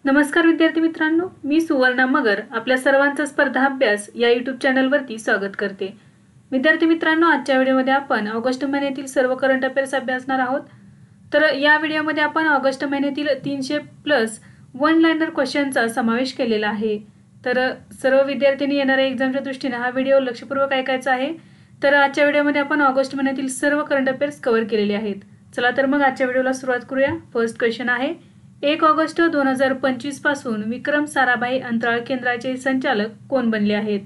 नमस्कार विद्यार्थी मित्रांनो, मी सुवर्णा मगर आपल्या सर्वांचा स्पर्धा अभ्यास या YouTube चॅनलवरती स्वागत करते। विद्यार्थी मित्रांनो, आजच्या व्हिडिओमध्ये आपण ऑगस्ट महिन्यातील सर्व करंट अफेअर्स अभ्यासणार आहोत। तर या व्हिडिओमध्ये आपण ऑगस्ट महिन्यातील 300 प्लस वन लाइनर क्वेश्चनचा समावेश केलेला आहे। तर सर्व विद्यार्थ्यांनी येणाऱ्या एक्झामच्या दृष्टीने हा व्हिडिओ लक्षपूर्वक ऐकायचा आहे। तर आजच्या व्हिडिओमध्ये आपण ऑगस्ट महिन्यातील सर्व करंट अफेअर्स कव्हर केलेले आहेत। चला तर मग आजच्या व्हिडिओला सुरुवात करूया। फर्स्ट क्वेश्चन आहे, 1 ऑगस्ट 2025 पासून विक्रम साराभाई अंतराळ केंद्राचे संचालक कोण बनले आहेत?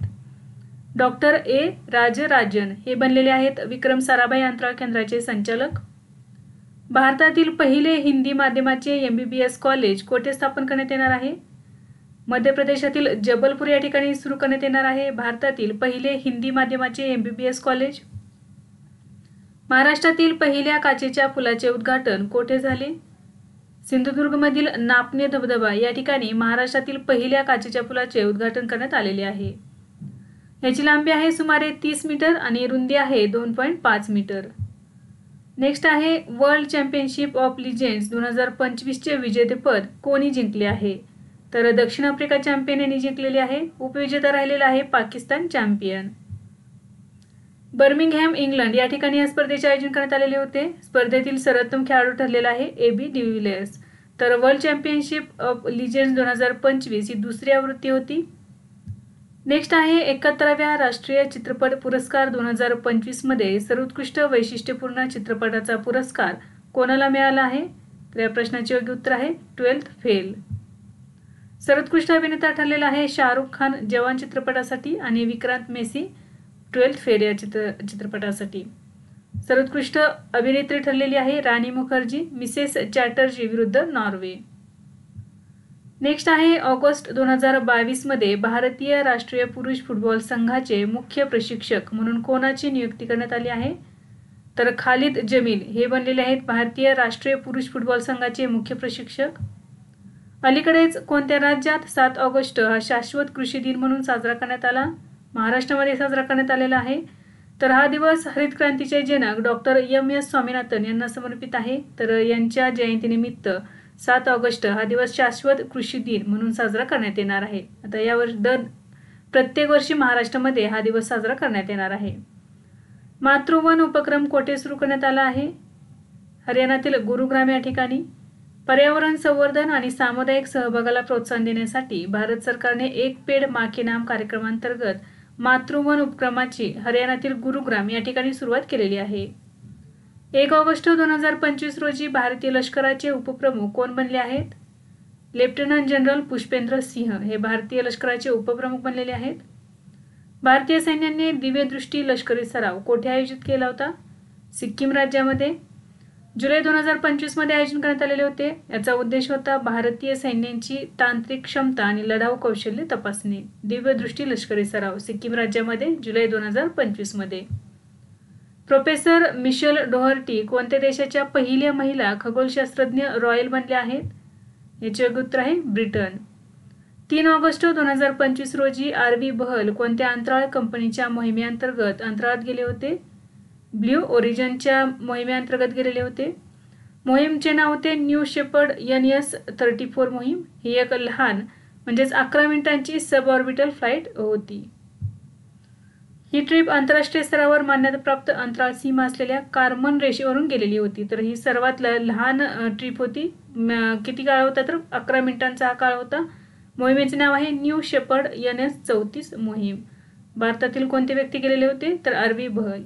डॉक्टर ए राजराजन हे बनलेले आहेत विक्रम साराभाई अंतराळ केंद्राचे संचालक। भारतातील पहिले हिंदी माध्यमाचे MBBS कॉलेज कोठे स्थापन करण्यात येणार आहे? मध्य प्रदेशातील जबलपूर या ठिकाणी सुरू करण्यात येणार आहे भारतातील पहिले हिंदी माध्यमाचे MBBS कॉलेज। महाराष्ट्रातील पहिल्या काचेच्या पुलाचे उद्घाटन कोठे झाले? सिंधुदुर्गमधील नापणे धबधबा या ठिकाणी महाराष्ट्रातील पहिल्या काचेच्या पुलाचे उद्घाटन करण्यात आलेले आहे। याची लांबी आहे सुमारे 30 मीटर आणि रुंदी आहे 2.5 मीटर। नेक्स्ट आहे, वर्ल्ड चॅम्पियनशिप ऑफ लिजेंड्स 2025 चे विजेतेपद कोणी जिंकले आहे? तर दक्षिण आफ्रिका चॅम्पियन यांनी जिंकलेले आहे। उपविजेता राहिलेला आहे पाकिस्तान चॅम्पियन। बर्मिंगहॅम इंग्लंड या ठिकाणी या स्पर्धेचे आयोजन करण्यात आलेले होते। स्पर्धेतील सर्वोत्तम खेळाडू ठरलेला आहे AB डिव्हिलियर्स। तर वर्ल्ड चॅम्पियनशिप ऑफ लिजेंड्स 2025 ही दुसरी आवृत्ती होती। नेक्स्ट आहे, 71व्या राष्ट्रीय चित्रपट पुरस्कार 2025 मध्ये सर्वोत्कृष्ट वैशिष्ट्यपूर्ण चित्रपटाचा पुरस्कार कोणाला मिळाला आहे? तर या प्रश्नाचे योग्य उत्तर आहे 12th फेल। सर्वोत्कृष्ट अभिनेता ठरलेला आहे शाहरुख खान जवान चित्रपटासाठी आणि विक्रांत मेसी 12th फेल या चित्रपटासाठी। सर्वोत्कृष्ट अभिनेत्री ठरलेली आहे राणी मुखर्जी मिसेस चॅटर्जी विरुद्ध नॉर्वे। नेक्स्ट आहे, ऑगस्ट 2022 मध्ये भारतीय राष्ट्रीय पुरुष फुटबॉल संघाचे मुख्य प्रशिक्षक म्हणून कोणाची नियुक्ती करण्यात आली आहे? तर खालिद जमील हे बनलेले आहेत भारतीय राष्ट्रीय पुरुष फुटबॉल संघाचे मुख्य प्रशिक्षक। अलीकडेच कोणत्या राज्यात 7 ऑगस्ट हा शाश्वत कृषी दिन म्हणून साजरा करण्यात आला? महाराष्ट्रामध्ये साजरा करण्यात आलेला आहे। तर हा दिवस हरित क्रांतीचे जनक डॉक्टर MS स्वामीनाथन यांना समर्पित आहे। तर यांच्या जयंतीनिमित्त 7 ऑगस्ट हा दिवस शाश्वत कृषी दिन म्हणून साजरा करण्यात येणार आहे। आता यावर्षी प्रत्येक वर्षी महाराष्ट्रामध्ये हा दिवस साजरा करण्यात येणार आहे। मातृवन उपक्रम कोठे सुरू करण्यात आला आहे? हरियाणातील गुरुग्राम या ठिकाणी। पर्यावरण संवर्धन आणि सामुदायिक सहभागाला प्रोत्साहन देण्यासाठी भारत सरकारने एक पेड माँ के नाम कार्यक्रमांतर्गत मातृवन उपक्रमाची हरियाणातील गुरुग्राम या ठिकाणी सुरुवात केलेली आहे। 1 ऑगस्ट 2025 रोजी भारतीय लष्कराचे उपप्रमुख कोण बनले आहेत? लेफ्टनंट जनरल पुष्पेंद्र सिंह हे भारतीय लष्कराचे उपप्रमुख बनलेले आहेत। भारतीय सैन्याने दिव्यदृष्टी लष्करी सराव कोठे आयोजित केला होता? सिक्कीम राज्यामध्ये। जुलै 2025 मध्ये आयोजन करण्यात आलेले होते। याचा उद्देश होता भारतीय सैन्याची तांत्रिक क्षमता आणि लढाऊ कौशल्य तपासणे। दिव्यदृष्टी लष्करी सराव सिक्कीम राज्यामध्ये जुलै 2025 मध्ये। प्रोफेसर मिशेल डोहर्टी कोणत्या देशाच्या पहिल्या महिला खगोलशास्त्रज्ञ रॉयल बनल्या आहेत? याचे योग्य उत्तर आहे ब्रिटन। 3 ऑगस्ट 2025 रोजी RV बहल कोणत्या अंतराळ कंपनीच्या मोहिमेअंतर्गत अंतराळात गेले होते? ब्ल्यू ओरिजिनच्या मोहिमेअंतर्गत गेलेले होते। मोहीमचे नाव होते न्यू शेपर्ड NS-34 मोहीम। ही एक लहान म्हणजेच 11 मिनिटांची सब ऑर्बिटल फ्लाइट होती। ही ट्रिप आंतरराष्ट्रीय स्तरावर मान्यताप्राप्त अंतराळ सीमा असलेल्या कार्मन रेषेवरून गेलेली होती। तर ही सर्वात लहान ट्रिप होती। किती काळ होता? तर 11 मिनिटांचा हा काळ होता। मोहिमेचे नाव आहे न्यू शेपर्ड NS-34 मोहीम। भारतातील कोणते व्यक्ती गेलेले होते? तर RV बहल।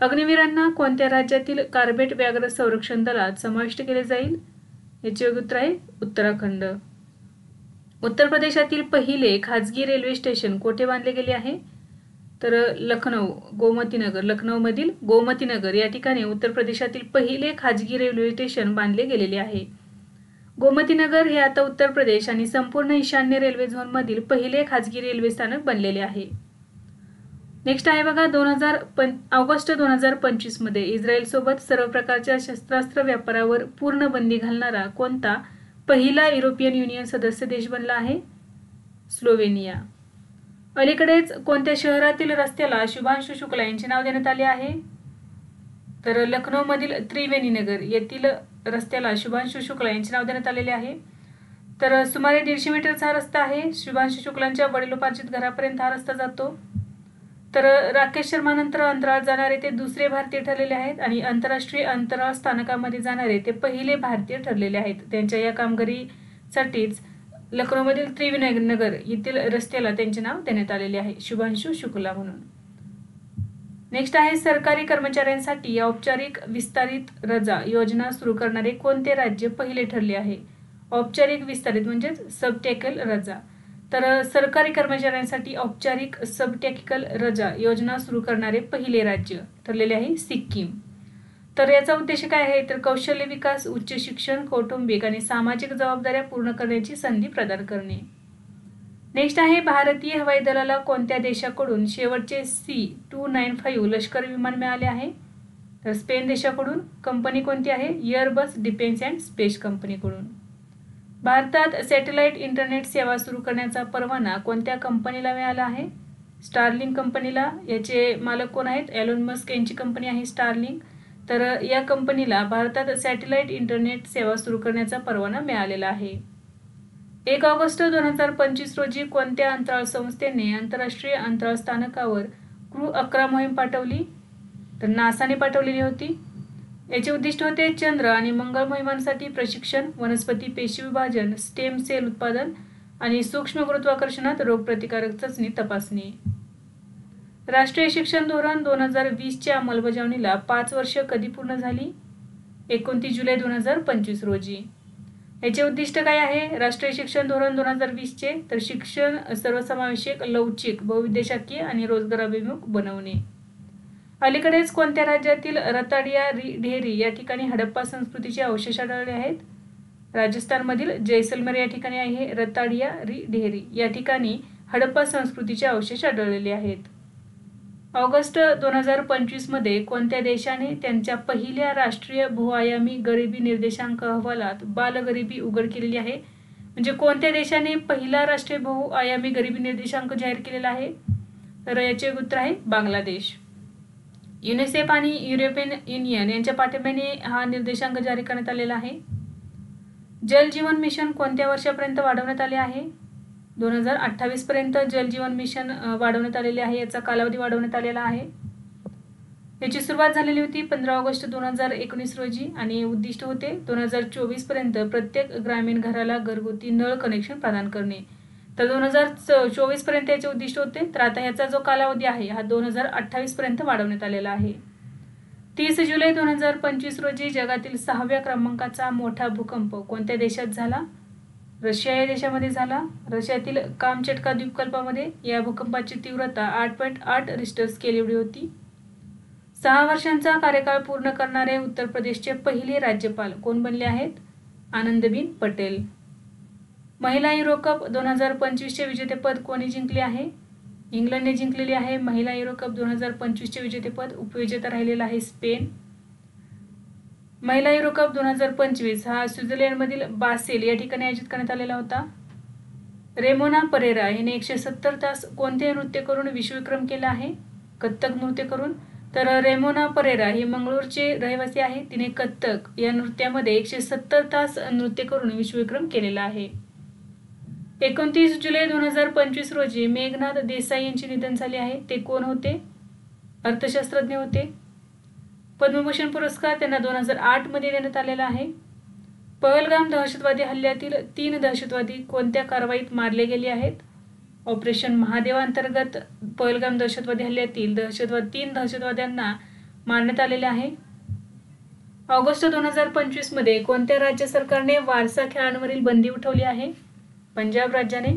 अग्निवीरांना कोणत्या राज्यातील कार्बेट व्याघ्र संरक्षण दलात समाविष्ट केले जाईल? याचे योग्य उत्तर आहे उत्तराखंड। उत्तर प्रदेशातील पहिले खाजगी रेल्वे स्टेशन कोठे बांधले गेले आहे? तर लखनौमधील गोमतीनगर या ठिकाणी उत्तर प्रदेशातील पहिले खाजगी रेल्वे स्टेशन बांधले गेलेले आहे। गोमतीनगर हे आता उत्तर प्रदेश आणि संपूर्ण ईशान्य रेल्वे झोन मधील पहिले खाजगी रेल्वे स्थानक बनलेले आहे। नेक्स्ट आहे बघा, ऑगस्ट 2025 मध्ये इस्रायल सोबत सर्व प्रकारच्या शस्त्रास्त्र व्यापारावर पूर्ण बंदी घालणारा कोणता पहिला युरोपियन युनियन सदस्य देश बनला आहे? स्लोव्हेनिया। अलीकडेच कोणत्या शहरातील रस्त्याला शुभांशु शुक्ला यांचे नाव देण्यात आले आहे? तर लखनौमधील त्रिवेणी नगर येथील रस्त्याला शुभांशु शुक्ला यांचे नाव देण्यात आलेले आहे। तर सुमारे 150 मीटरचा रस्ता आहे. शुभांशु शुक्लांच्या वडिलोपार्जित घरापर्यंत हा रस्ता जातो. तर राकेश शर्मा नंतर अंतराळात जाणारे ते दुसरे भारतीय ठरलेले आहेत आणि आंतरराष्ट्रीय अंतराळ स्थानकामध्ये जाणारे ते पहिले भारतीय ठरलेले आहेत. त्यांच्या या कामगिरीसाठीच लखनौमधील त्रिवेणीनगर येथील रस्त्याला त्यांचे नाव देण्यात आलेले आहे, शुभांशु शुक्ला म्हणून. नेक्स्ट आहे सरकारी कर्मचाऱ्यांसाठी औपचारिक विस्तारित रजा योजना सुरू करणारे कोणते राज्य पहिले ठरले आहे? औपचारिक विस्तारित म्हणजेच सबटेकल रजा. तर सरकारी कर्मचाऱ्यांसाठी औपचारिक सबटेकिकल रजा योजना सुरू करणारे पहिले राज्य ठरलेले आहे सिक्कीम. तर याचा उद्देश काय आहे? तर कौशल्य विकास, उच्च शिक्षण, कौटुंबिक आणि सामाजिक जबाबदाऱ्या पूर्ण करण्याची संधी प्रदान करणे. नेक्स्ट आहे भारतीय हवाई दलाला कोणत्या देशाकडून शेवटचे C-295 लष्करी विमान मिळाले आहे? तर स्पेन देशाकडून. कंपनी कोणती आहे? एअरबस डिफेन्स अँड स्पेस कंपनीकडून. भारतात सॅटेलाइट इंटरनेट सेवा सुरू करण्याचा परवाना कोणत्या कंपनीला मिळाला आहे? स्टारलिंक कंपनीला. याचे मालक कोण आहेत? एलोन मस्क यांची कंपनी आहे स्टारलिंक. तर या कंपनीला भारतात सॅटेलाइट इंटरनेट सेवा सुरू करण्याचा परवाना मिळालेला आहे. 1 ऑगस्ट 2025 रोजी कोणत्या अंतराळ संस्थेने आंतरराष्ट्रीय अंतराळ स्थानकावर क्रू 11 मोहीम पाठवली? तर नासाने पाठवलेली होती. याचे उद्दिष्ट होते चंद्र आणि मंगळ मोहिमांसाठी प्रशिक्षण, वनस्पती पेशी विभाजन, स्टेम सेल उत्पादन आणि सूक्ष्म गुरुत्वाकर्षणात रोगप्रतिकारक चाचणी तपासणी. राष्ट्रीय शिक्षण धोरण 2020च्या अंमलबजावणीला 5 वर्ष कधी पूर्ण झाली? 29 जुलै 2025 रोजी. याचे उद्दिष्ट काय आहे राष्ट्रीय शिक्षण धोरण 2020चे? तर शिक्षण सर्वसमावेशक, लवचिक, बहुउद्देशाकीय आणि रोजगाराभिमुख बनवणे. अलीकडेच कोणत्या राज्यातील रताडिया ढेरी या ठिकाणी हडप्पा संस्कृतीचे अवशेष आढळले आहेत? राजस्थानमधील जैसलमेर या ठिकाणी आहे रताडिया ढेरी या ठिकाणी हडप्पा संस्कृतीचे अवशेष आढळलेले आहेत. ऑगस्ट 2025 मध्ये कोणत्या देशाने त्यांच्या पहिल्या राष्ट्रीय बहुआयामी गरिबी निर्देशांक अहवालात बालगरिबी उघड केलेली आहे? म्हणजे कोणत्या देशाने पहिला राष्ट्रीय बहुआयामी गरिबी निर्देशांक जाहीर केलेला आहे? तर याचे उत्तर आहे बांगलादेश. युनिसेफ आणि युरोपियन युनियन यांच्या पाठिंब्याने हा निर्देशांक जारी करण्यात आलेला आहे. जल जीवन मिशन कोणत्या वर्षापर्यंत वाढवण्यात आले आहे? 2028 पर्यंत जल जीवन मिशन वाढवण्यात आलेले आहे. याचा कालावधी वाढवण्यात आलेला आहे. याची सुरुवात झालेली होती 15 ऑगस्ट 2019 रोजी आणि उद्दिष्ट होते 2024 पर्यंत प्रत्येक ग्रामीण घराला घरगुती नळ कनेक्शन प्रदान करणे. तर 2024 पर्यंत याचे उद्दिष्ट होते. तर आता याचा जो कालावधी आहे हा 2028 पर्यंत वाढवण्यात आलेला आहे. 30 जुलै 2025 रोजी जगातील 6व्या क्रमांकाचा मोठा भूकंप कोणत्या देशात झाला? रशिया या देशामध्ये झाला. रशियातील कामचटका द्वीपकल्पामध्ये या भूकंपाची तीव्रता 8.8 रिश्टर स्केल एवढी होती. 6 वर्षांचा कार्यकाळ पूर्ण करणारे उत्तर प्रदेशचे पहिले राज्यपाल कोण बनले आहेत? आनंदीबेन पटेल. महिला युरो कप 2025चे विजेतेपद कोणी जिंकले आहे? इंग्लंडने जिंकलेले आहे महिला युरो कप 2025चे विजेतेपद. उपविजेता राहिलेला आहे स्पेन. महिला युरो कप 2025 हा स्वित्झर्लंडमधील बासेल या ठिकाणी आयोजित करण्यात आलेला होता. रेमोना परेरा हिने 170 तास कोणते नृत्य करून विश्वविक्रम केला आहे? कथ्थक नृत्य करून. तर रेमोना परेरा ही मंगळूरचे रहिवासी आहे. तिने कथ्थक या नृत्यामध्ये 170 तास नृत्य करून विश्वविक्रम केलेला आहे. 29 जुलै 2025 रोजी मेघनाथ देसाई यांचे निधन झाले आहे. ते कोण होते? अर्थशास्त्रज्ञ होते. पद्मभूषण पुरस्कार त्यांना 2008 मध्ये देण्यात आलेला आहे. पहलगाम दहशतवादी हल्ल्यातील 3 दहशतवादी कोणत्या कारवाईत मारले गेले आहेत? ऑपरेशन महादेवा अंतर्गत पहलगाम दहशतवादी हल्ल्यातील 3 दहशतवाद्यांना मारण्यात आलेले आहे. ऑगस्ट 2025 मध्ये कोणत्या राज्य सरकारने वारसा खेळांवरील बंदी उठवली आहे? पंजाब राज्याने.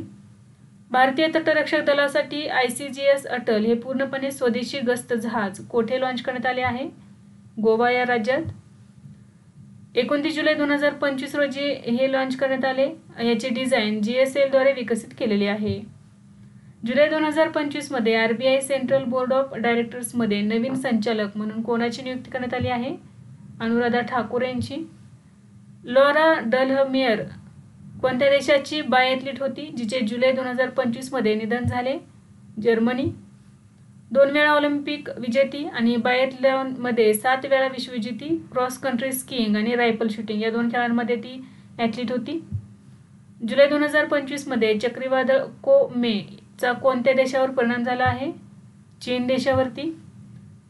भारतीय तटरक्षक दलासाठी ICGS अटल हे पूर्णपणे स्वदेशी गस्त जहाज कोठे लॉन्च करण्यात आले आहे? गोवा या राज्यात. 29 जुलै 2025 रोजी हे लॉन्च करण्यात आले. याचे डिझाईन GSL द्वारे विकसित केलेले आहे. जुलै 2025 मध्ये RBI central board of directors मध्ये नवीन संचालक म्हणून कोणाची नियुक्ती करण्यात आली आहे? अनुराधा ठाकूर यांची. लॉरा डलहमेयर कोणत्या देशाची बायॲथलीट होती जिचे जुलै 2025 मध्ये निधन झाले? जर्मनी. 2 वेळा ऑलिम्पिक विजेती आणि बायॲथलॉन मध्ये 7 वेळा विश्वविजेती. क्रॉस कंट्री स्कीइंग आणि रायफल शूटिंग या 2 खेळांमध्ये ती ॲथलीट होती. जुलै 2025 मध्ये चक्रीवादळ कोमेचा कोणत्या देशावर परिणाम झाला आहे? चीन देशावरती.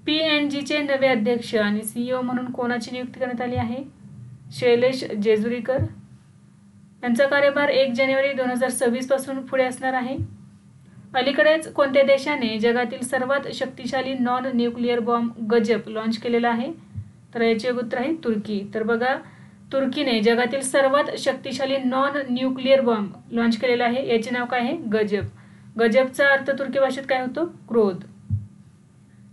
P&Gचे नवे अध्यक्ष आणि CEO म्हणून कोणाची नियुक्ती करण्यात आली आहे? शैलेश जेजुरीकर. यांचा कार्यभार 1 जानेवारी 2026 पासून पुढे असणार आहे. अलीकडेच कोणत्या देशाने जगातील सर्वात शक्तिशाली नॉन न्यूक्लिअर बॉम्ब गजब लॉन्च केलेला आहे? तर याचे उत्तर आहे तुर्की. तर बघा, तुर्कीने जगातील सर्वात शक्तिशाली नॉन न्यूक्लिअर बॉम्ब लॉन्च केलेला आहे. याचे नाव काय आहे? गजब. गजबचा अर्थ तुर्की भाषेत काय होतो? क्रोध.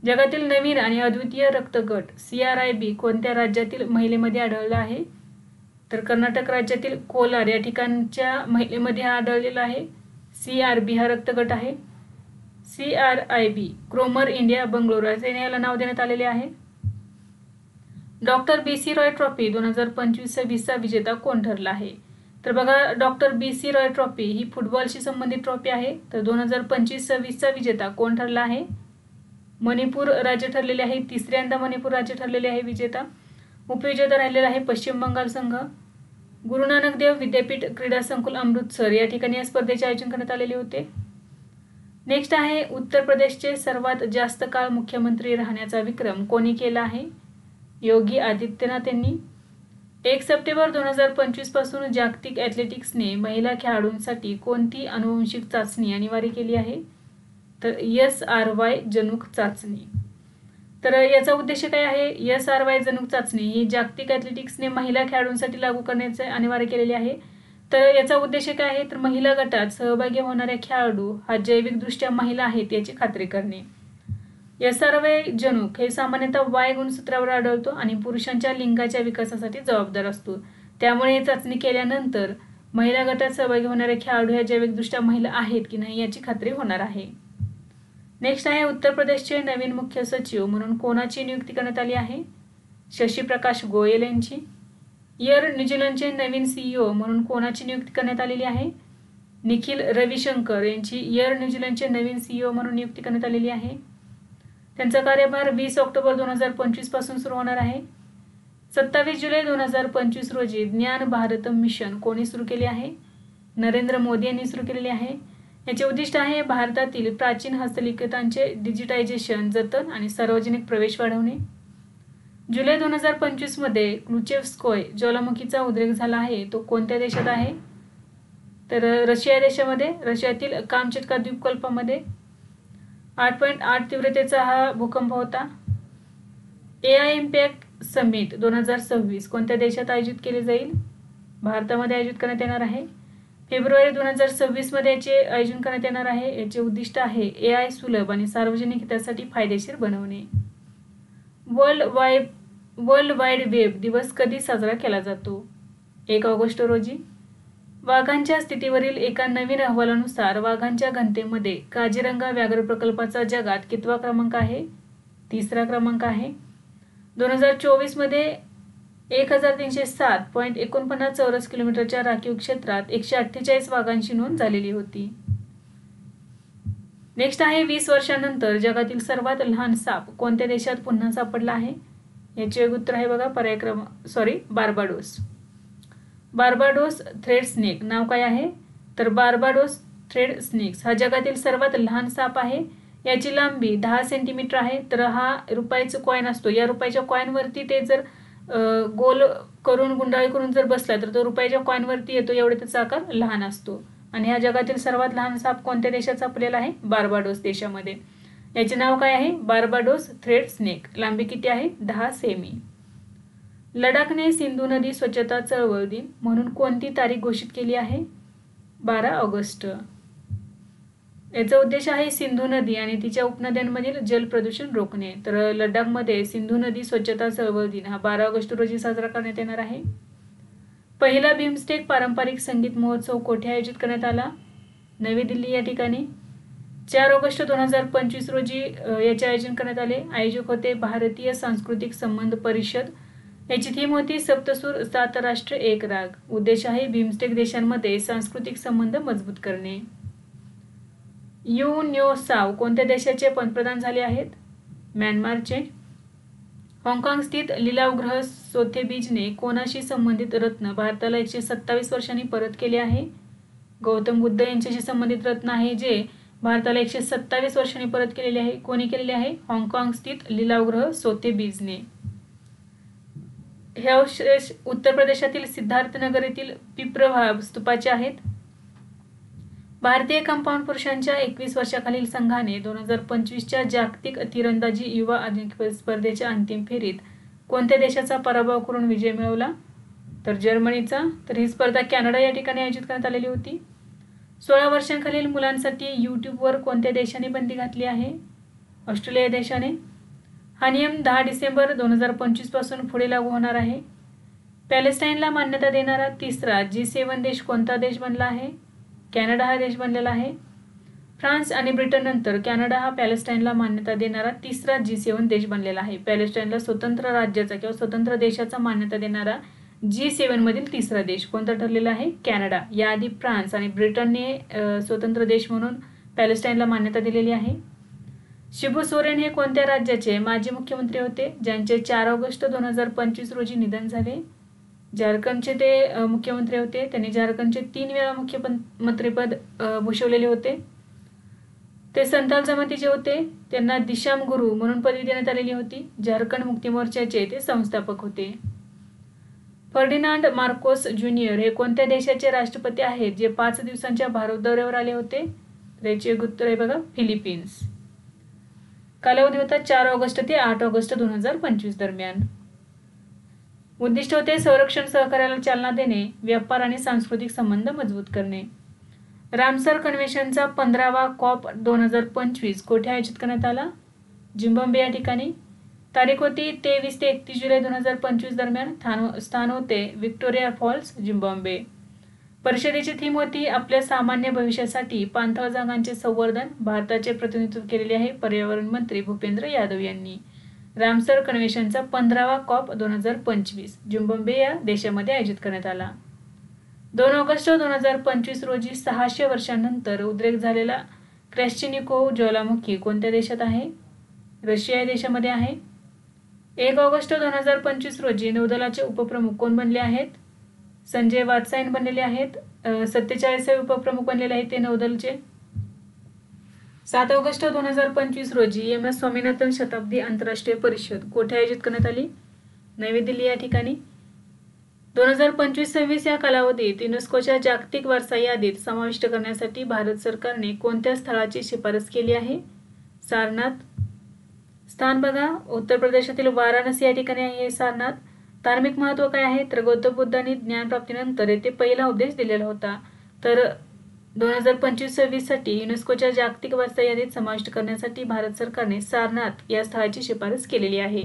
जगातील नवीन आणि अद्वितीय रक्तगट CRIB कोणत्या राज्यातील महिलेमध्ये आढळला आहे? तर कर्नाटक राज्यातील कोलार या ठिकाणच्या महिलेमध्ये हा आढळलेला आहे. CRB हा रक्तगट आहे. CRIB क्रोमर इंडिया बंगलोर असे याला नाव देण्यात आलेले आहे. डॉक्टर BC रॉय ट्रॉफी 2025 विजेता कोण ठरला आहे? तर बघा, डॉक्टर BC रॉय ट्रॉफी ही फुटबॉलशी संबंधित ट्रॉफी आहे. तर 2025-26 विजेता कोण ठरला आहे? मणिपूर राज्य ठरलेले आहे. तिसऱ्यांदा मणिपूर राज्य ठरलेले आहे विजेता. उपविजेता राहिलेला आहे पश्चिम बंगाल संघ. गुरु नानक देव विद्यापीठ क्रीडा संकुल अमृतसर या ठिकाणी या स्पर्धेचे आयोजन करण्यात आलेले होते. नेक्स्ट आहे उत्तर प्रदेशचे सर्वात जास्त काळ मुख्यमंत्री राहण्याचा विक्रम कोणी केला आहे? योगी आदित्यनाथ यांनी. 1 सप्टेंबर 2025 पासून जागतिक ॲथलेटिक्सने महिला खेळाडूंसाठी कोणती आनुवंशिक चाचणी अनिवार्य केली आहे? तर SRY जनुक चाचणी. तर याचा उद्देश काय आहे? SRY जनुक चाचणी ही जागतिक ॲथलेटिक्सने महिला खेळाडूंसाठी लागू करण्याचे अनिवार्य केलेले आहे. तर याचा उद्देश काय आहे? तर महिला गटात सहभागी होणाऱ्या खेळाडू हा जैविकदृष्ट्या महिला आहेत याची खात्री करणे. SRY जनुक हे सामान्यतः Y गुणसूत्रावर आढळतो आणि पुरुषांच्या लिंगाच्या विकासासाठी जबाबदार असतो. त्यामुळे ही चाचणी केल्यानंतर महिला गटात सहभागी होणारे खेळाडू ह्या जैविकदृष्ट्या महिला आहेत की नाही याची खात्री होणार आहे. नेक्स्ट आहे उत्तर प्रदेशचे नवीन मुख्य सचिव म्हणून कोणाची नियुक्ती करण्यात आली आहे? शशी प्रकाश गोयल यांची. एअर न्यूझीलंडचे नवीन CEO म्हणून कोणाची नियुक्ती करण्यात आलेली आहे? निखिल रविशंकर यांची एअर न्यूझीलंडचे नवीन CEO म्हणून नियुक्ती करण्यात आलेली आहे. त्यांचा कार्यभार 20 ऑक्टोबर 2025 पासून सुरू होणार आहे. 27 जुलै 2025 रोजी ज्ञान भारत मिशन कोणी सुरू केले आहे? नरेंद्र मोदी यांनी सुरू केलेले आहे. याचे उद्दिष्ट आहे भारतातील प्राचीन हस्तलिखितांचे डिजिटायझेशन, जतन आणि सार्वजनिक प्रवेश वाढवणे. जुलै 2025 मध्ये क्लुचेव्स्कोय ज्वालामुखीचा उद्रेक झाला आहे. तो कोणत्या देशात आहे? तर रशिया देशामध्ये. रशियातील कामचटका द्वीपकल्पामध्ये 8.8 तीव्रतेचा हा भूकंप होता. AI इम्पॅक्ट समिट 2026 कोणत्या देशात आयोजित केले जाईल? भारतामध्ये आयोजित करण्यात येणार आहे. फेब्रुवारी 2026 मध्ये याचे आयोजन करण्यात येणार आहे. याचे उद्दिष्ट आहे AI सुलभ आणि सार्वजनिक हितासाठी फायदेशीर बनवणे. वर्ल्ड वाईड वेब दिवस कधी साजरा केला जातो? 1 ऑगस्ट रोजी. वाघांच्या स्थितीवरील एका नवीन अहवालानुसार वाघांच्या घनतेमध्ये काझीरंगा व्याघ्र प्रकल्पाचा जगात कितवा क्रमांक आहे? 3रा क्रमांक आहे. 2024 मध्ये 1307.49 चौरस किलोमीटरच्या राखीव क्षेत्रात 148 वाघांची नोंद झालेली होती. नेक्स्ट आहे 20 वर्षांनंतर जगातील सर्वात लहान साप कोणत्या देशात पुन्हा सापडला आहे? याचे उत्तर आहे बघा बार्बाडोस. बार्बाडोस थ्रेड स्नेक नाव काय आहे? तर बार्बाडोस थ्रेड स्नेक्स हा जगातील सर्वात लहान साप आहे. याची लांबी 10 सेंटीमीटर आहे. तर हा रुपयाचा कॉइन असतो. या रुपयाच्या कॉइनवरती ते जर गोल करून गुंडाळी करून जर बसला तर तो रुपयाच्या कॉइनवरती येतो. एवढे त्याचा आकार लहान असतो. आणि हा जगातील सर्वात लहान साप कोणत्या देशात सापडलेला आहे? बार्बाडोस देशामध्ये. याचे नाव काय आहे? Barbados thread snake. लांबी किती आहे? 10 सेमी. लडाखने सिंधू नदी स्वच्छता चळवळ दिन म्हणून कोणती तारीख घोषित केली आहे? 12 ऑगस्ट. याचा उद्देश आहे सिंधू नदी आणि तिच्या उपनद्यांमधील जल प्रदूषण रोखणे. तर लडाखमध्ये सिंधू नदी स्वच्छता चळवळ दिन हा 12 ऑगस्ट रोजी साजरा करण्यात येणार आहे. पहिला बिमस्टेक पारंपरिक संगीत महोत्सव कोठे आयोजित करण्यात आला? नवी दिल्ली या ठिकाणी. 4 ऑगस्ट 2025 रोजी याचे आयोजन करण्यात आले. आयोजक होते भारतीय सांस्कृतिक संबंध परिषद. याची थीम होती सप्तसूर 7 राष्ट्र 1 राग. उद्देश आहे बिमस्टेक देशांमध्ये सांस्कृतिक संबंध मजबूत करणे. यू न्यो साव कोणत्या देशाचे पंतप्रधान झाले आहेत? म्यानमारचे. हाँगकाँग स्थित लिलावगृह सोथेबीजने कोणाशी संबंधित रत्न भारताला 127 वर्षांनी परत केले आहे? गौतम बुद्ध यांच्याशी संबंधित रत्न आहे जे भारताला 127 वर्षांनी परत केलेले आहे. कोणी केलेले आहे? हाँगकाँग स्थित लिलावग्रह सोथेबीजने. हे अवशेष उत्तर प्रदेशातील सिद्धार्थनगर येथील पिप्रभाव स्तूपाचे आहेत. भारतीय कंपाऊंड पुरुषांच्या 21 वर्षाखालील संघाने 2025च्या जागतिक तीरंदाजी युवा अजिंक्यपद स्पर्धेच्या अंतिम फेरीत कोणत्या देशाचा पराभव करून विजय मिळवला? तर जर्मनीचा. तर ही स्पर्धा कॅनडा या ठिकाणी आयोजित करण्यात आलेली होती. 16 वर्षांखालील मुलांसाठी यूट्यूबवर कोणत्या देशाने बंदी घातली आहे? ऑस्ट्रेलिया देशाने. हा नियम 10 डिसेंबर 2025 पासून पुढे लागू होणार आहे. पॅलेस्टाईनला मान्यता देणारा तिसरा G7 देश कोणता देश बनला आहे? कॅनडा हा देश बनलेला आहे. फ्रान्स आणि ब्रिटननंतर कॅनडा हा पॅलेस्टाईनला मान्यता देणारा तिसरा G7 देश बनलेला आहे. पॅलेस्टाईनला स्वतंत्र राज्याचा किंवा स्वतंत्र देशाचा मान्यता देणारा G7 मधील तिसरा देश कोणता ठरलेला आहे? कॅनडा. याआधी फ्रान्स आणि ब्रिटनने स्वतंत्र देश म्हणून पॅलेस्टाईनला मान्यता दिलेली आहे. शिबू सोरेन हे कोणत्या राज्याचे माजी मुख्यमंत्री होते ज्यांचे 4 ऑगस्ट 2025 रोजी निधन झाले? झारखंडचे ते मुख्यमंत्री होते. त्यांनी झारखंडचे 3 वेळा मुख्यमंत्रीपद भूषवलेले होते. ते संताल जमातीचे होते. त्यांना दिशाम गुरु म्हणून पदवी देण्यात आलेली होती. झारखंड मुक्ती मोर्चाचे ते संस्थापक होते. फर्डिनांड मार्कोस ज्युनियर हे कोणत्या देशाचे राष्ट्रपती आहेत जे 5 दिवसांच्या भारत दौऱ्यावर आले होते? त्याचे उत्तर आहे बघा, फिलिपिन्स. कालावधी होता 4 ऑगस्ट ते 8 ऑगस्ट 2025 दरम्यान. उद्दिष्ट होते संरक्षण सहकार्याला चालना देणे, व्यापार आणि सांस्कृतिक संबंध मजबूत करणे. रामसर कन्व्हेन्शनचा 15वा कॉप 2025 कोठे आयोजित करण्यात आला? झिम्बाब्वे या ठिकाणी. तारीख होती 23 ते 31 जुलै 2025 दरम्यान. स्थान होते व्हिक्टोरिया फॉल्स, झिम्बाब्वे. परिषदेची थीम होती आपल्या सामान्य भविष्यासाठी पाणथळ जागांचे संवर्धन. भारताचे प्रतिनिधित्व केलेले आहे पर्यावरण मंत्री भूपेंद्र यादव यांनी. रामसर कन्व्हेन्शनचा 15वा कॉप 2025 झिम्बाब्वे या देशामध्ये आयोजित करण्यात आला. 2 ऑगस्ट 2025 रोजी 600 वर्षांनंतर उद्रेक झालेला क्रॅश्चिनिकोव ज्वालामुखी कोणत्या देशात आहे? रशिया या देशामध्ये आहे. 1 ऑगस्ट 2025 रोजी नौदलाचे उपप्रमुख कोण बनले आहेत? संजय वात्सायन बनलेले आहेत. 47वे उपप्रमुख बनलेले आहेत ते नौदलचे. 7 ऑगस्ट 2025 रोजी MS स्वामीनाथन शताब्दी आंतरराष्ट्रीय परिषद कोठे आयोजित करण्यात आली? नवी दिल्ली या ठिकाणी. 2025-26 या कालावधीत युनेस्कोच्या जागतिक वारसा यादीत समाविष्ट करण्यासाठी भारत सरकारने कोणत्या स्थळाची शिफारस केली आहे? सारनाथ. स्थान बघा, उत्तर प्रदेशातील वाराणसी या ठिकाणी आहे सारनाथ. धार्मिक महत्त्व काय आहे? तर गौतम बुद्धांनी ज्ञानप्राप्तीनंतर येथे पहिला उपदेश दिलेला होता. तर 2025-26 साठी युनेस्कोच्या जागतिक वारसा यादीत समाविष्ट करण्यासाठी भारत सरकारने सारनाथ या स्थळाची शिफारस केलेली आहे.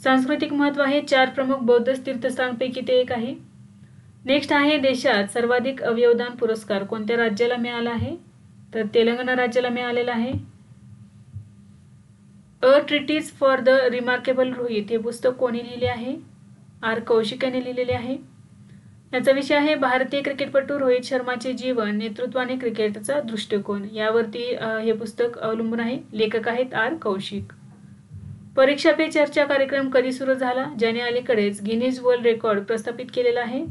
सांस्कृतिक महत्त्व आहे 4 प्रमुख बौद्ध तीर्थस्थानांपैकी ते एक आहे. नेक्स्ट आहे देशात सर्वाधिक अवयवदान पुरस्कार कोणत्या राज्याला मिळाला आहे? तर तेलंगणा राज्याला मिळालेला आहे. A treaties for the remarkable Rohit हे पुस्तक कोणी लिहिले आहे? आर कौशिक यांनी लिहिलेले आहे. याचा विषय आहे भारतीय क्रिकेटपटू रोहित शर्माचे जीवन, नेतृत्व आणि क्रिकेटचा दृष्टिकोन. यावरती हे पुस्तक अवलंबून आहे. लेखक आहेत आर कौशिक. परीक्षा पे चर्चा कार्यक्रम कधी सुरू झाला ज्याने अलीकडेच गिनीज वर्ल्ड रेकॉर्ड प्रस्थापित केलेला आहे?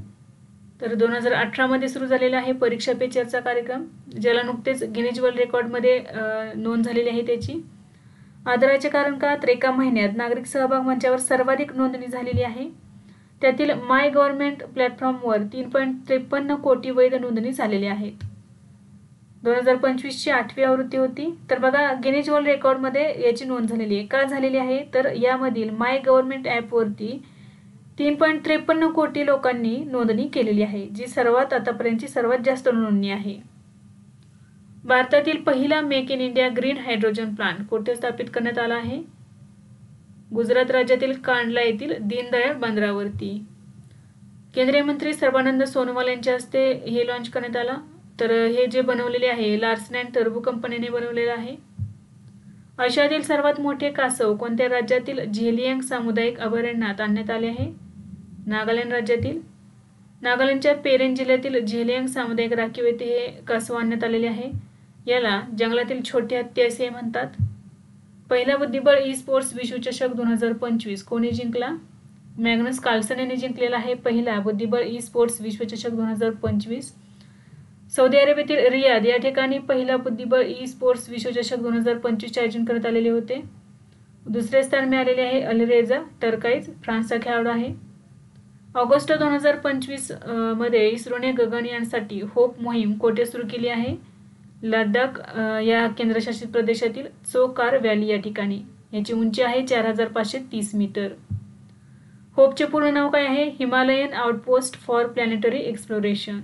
तर 2018 मध्ये सुरू झालेला आहे परीक्षा पे चर्चा कार्यक्रम, ज्याला नुकतेच गिनीज वर्ल्ड रेकॉर्डमध्ये नोंद झालेली आहे त्याची. आदराचे कारण का? तर एका महिन्यात नागरिक सहभाग मंचावर सर्वाधिक नोंदणी झालेली आहे. त्यातील माय गव्हर्नमेंट प्लॅटफॉर्मवर 3.53 कोटी वैध नोंदणी झालेल्या आहेत. 2025ची 8वी आवृत्ती होती. तर बघा गिनीज वर्ल्ड रेकॉर्डमध्ये याची नोंद झालेली आहे. का झालेली आहे? तर यामधील माय गव्हर्नमेंट ॲपवरती 3.53 कोटी लोकांनी नोंदणी केलेली आहे, जी आतापर्यंतची सर्वात जास्त नोंदणी आहे. भारतातील पहिला make in India green hydrogen plant कुठे स्थापित करण्यात आला आहे? गुजरात राज्यातील कांडला येथील दीनदयाळ बंदरावरती. केंद्रीय मंत्री सर्बानंद सोनोवाल यांच्या हस्ते हे लॉन्च करण्यात आला. तर हे जे बनवलेले आहे लार्सन अँड टर्बो कंपनीने बनवलेलं आहे. आशियातील सर्वात मोठे कासव कोणत्या राज्यातील झेलियांग सामुदायिक अभयारण्यात आणण्यात आले आहे? नागालँड राज्यातील. नागालँडच्या पेरेन जिल्ह्यातील झेलियांग सामुदायिक राखीव येथे हे कासव आणण्यात आलेले आहे. याला जंगलातील छोटे हत्ती असे म्हणतात. पहिला बुद्धिबळ ई स्पोर्ट्स विश्वचषक 2025 कोणी जिंकला? मॅग्नस कार्लसन यांनी जिंकलेला आहे पहिला बुद्धिबळ ई स्पोर्ट्स विश्वचषक 2025. सौदी अरेबियातील रियाद या ठिकाणी पहिला बुद्धिबळ ई स्पोर्ट्स विश्वचषक 2025 आयोजन करण्यात आलेले होते. दुसरे स्थान मिळालेले आहे अलरेजा टर्काईज, फ्रान्सचा खेळाडू आहे. ऑगस्ट 2025 मध्ये इस्रोने गगनयानसाठी होप मोहीम कोठे सुरू केली आहे? लडाख या केंद्रशासित प्रदेशातील चोकार व्हॅली या ठिकाणी. याची उंची आहे 4530 मीटर. होपचे पूर्ण नाव काय आहे? Himalayan outpost for planetary exploration.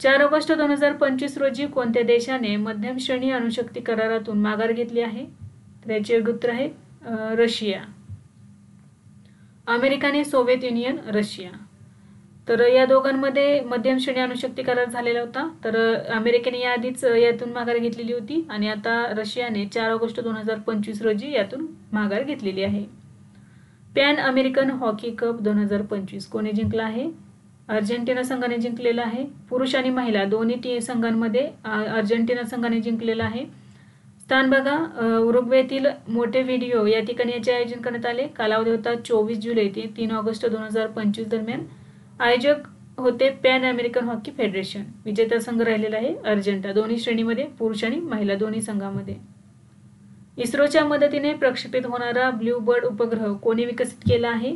4 August 2025 रोजी कोणत्या देशाने मध्यम श्रेणी अणुशक्ती करारातून माघार घेतली आहे? तर याचे योग्य उत्तर आहे रशिया. अमेरिका आणि सोव्हिएत युनियन, रशिया. तर या दोघांमध्ये मध्यम श्रेणी अणुशक्ती करार झालेला होता. तर अमेरिकेने याआधीच यातून माघार घेतलेली होती आणि आता रशियाने 4 ऑगस्ट 2025 रोजी यातून माघार घेतलेली आहे. पॅन अमेरिकन हॉकी कप 2025 कोणी जिंकला आहे? अर्जेंटिना संघाने जिंकलेला आहे. पुरुष आणि महिला दोन्ही संघांमध्ये अर्जेंटिना संघाने जिंकलेला आहे. स्थान बघा उरुग्वेतील मोंटेव्हिडिओ या ठिकाणी याचे आयोजन करण्यात आले. कालावधी होता 24 जुलै ते 3 ऑगस्ट 2025 दरम्यान. आयोजक होते पॅन अमेरिकन हॉकी फेडरेशन. विजेता संघ राहिलेला आहे अर्जेंटिना दोन्ही श्रेणीमध्ये, पुरुष आणि महिला दोन्ही संघामध्ये. इस्रोच्या मदतीने प्रक्षेपित होणारा ब्ल्यू बर्ड उपग्रह कोणी विकसित केला आहे?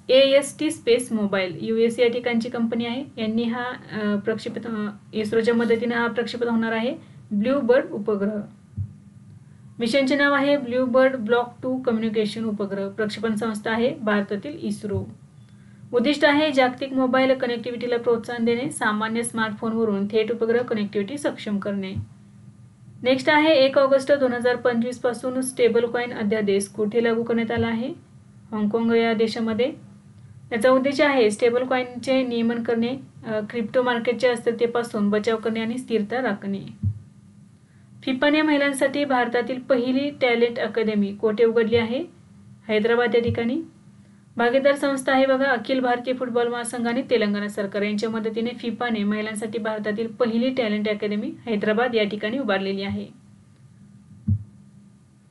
AST स्पेस मोबाईल, US या ठिकाणची कंपनी आहे. यांनी हा प्रक्षेपित इस्रोच्या मदतीने हा प्रक्षेपित होणार आहे ब्ल्यू बर्ड उपग्रह. मिशनचे नाव आहे ब्ल्यू बर्ड ब्लॉक 2 कम्युनिकेशन उपग्रह. प्रक्षेपण संस्था आहे भारतातील इस्रो. उद्दिष्ट आहे जागतिक मोबाईल कनेक्टिव्हिटीला प्रोत्साहन देणे, सामान्य स्मार्टफोनवरून थेट उपग्रह कनेक्टिव्हिटी सक्षम करणे. नेक्स्ट आहे 1 ऑगस्ट 2025 पासून स्टेबल कॉइन अध्यादेश कुठे लागू करण्यात आला आहे? हाँगकाँग या देशामध्ये. याचा उद्देश आहे स्टेबल कॉइनचे नियमन करणे, क्रिप्टो मार्केटच्या अस्थिरतेपासून बचाव करणे आणि स्थिरता राखणे. फिफाने महिलांसाठी भारतातील पहिली टॅलेंट अकादमी कोठे उघडली आहे? हैदराबाद या ठिकाणी. भागीदार संस्था आहे बघा अखिल भारतीय फुटबॉल महासंघ आणि तेलंगणा सरकार यांच्या मदतीने फिफाने महिलांसाठी भारतातील पहिली टॅलेंट अकादमी हैदराबाद या ठिकाणी उभारलेली आहे.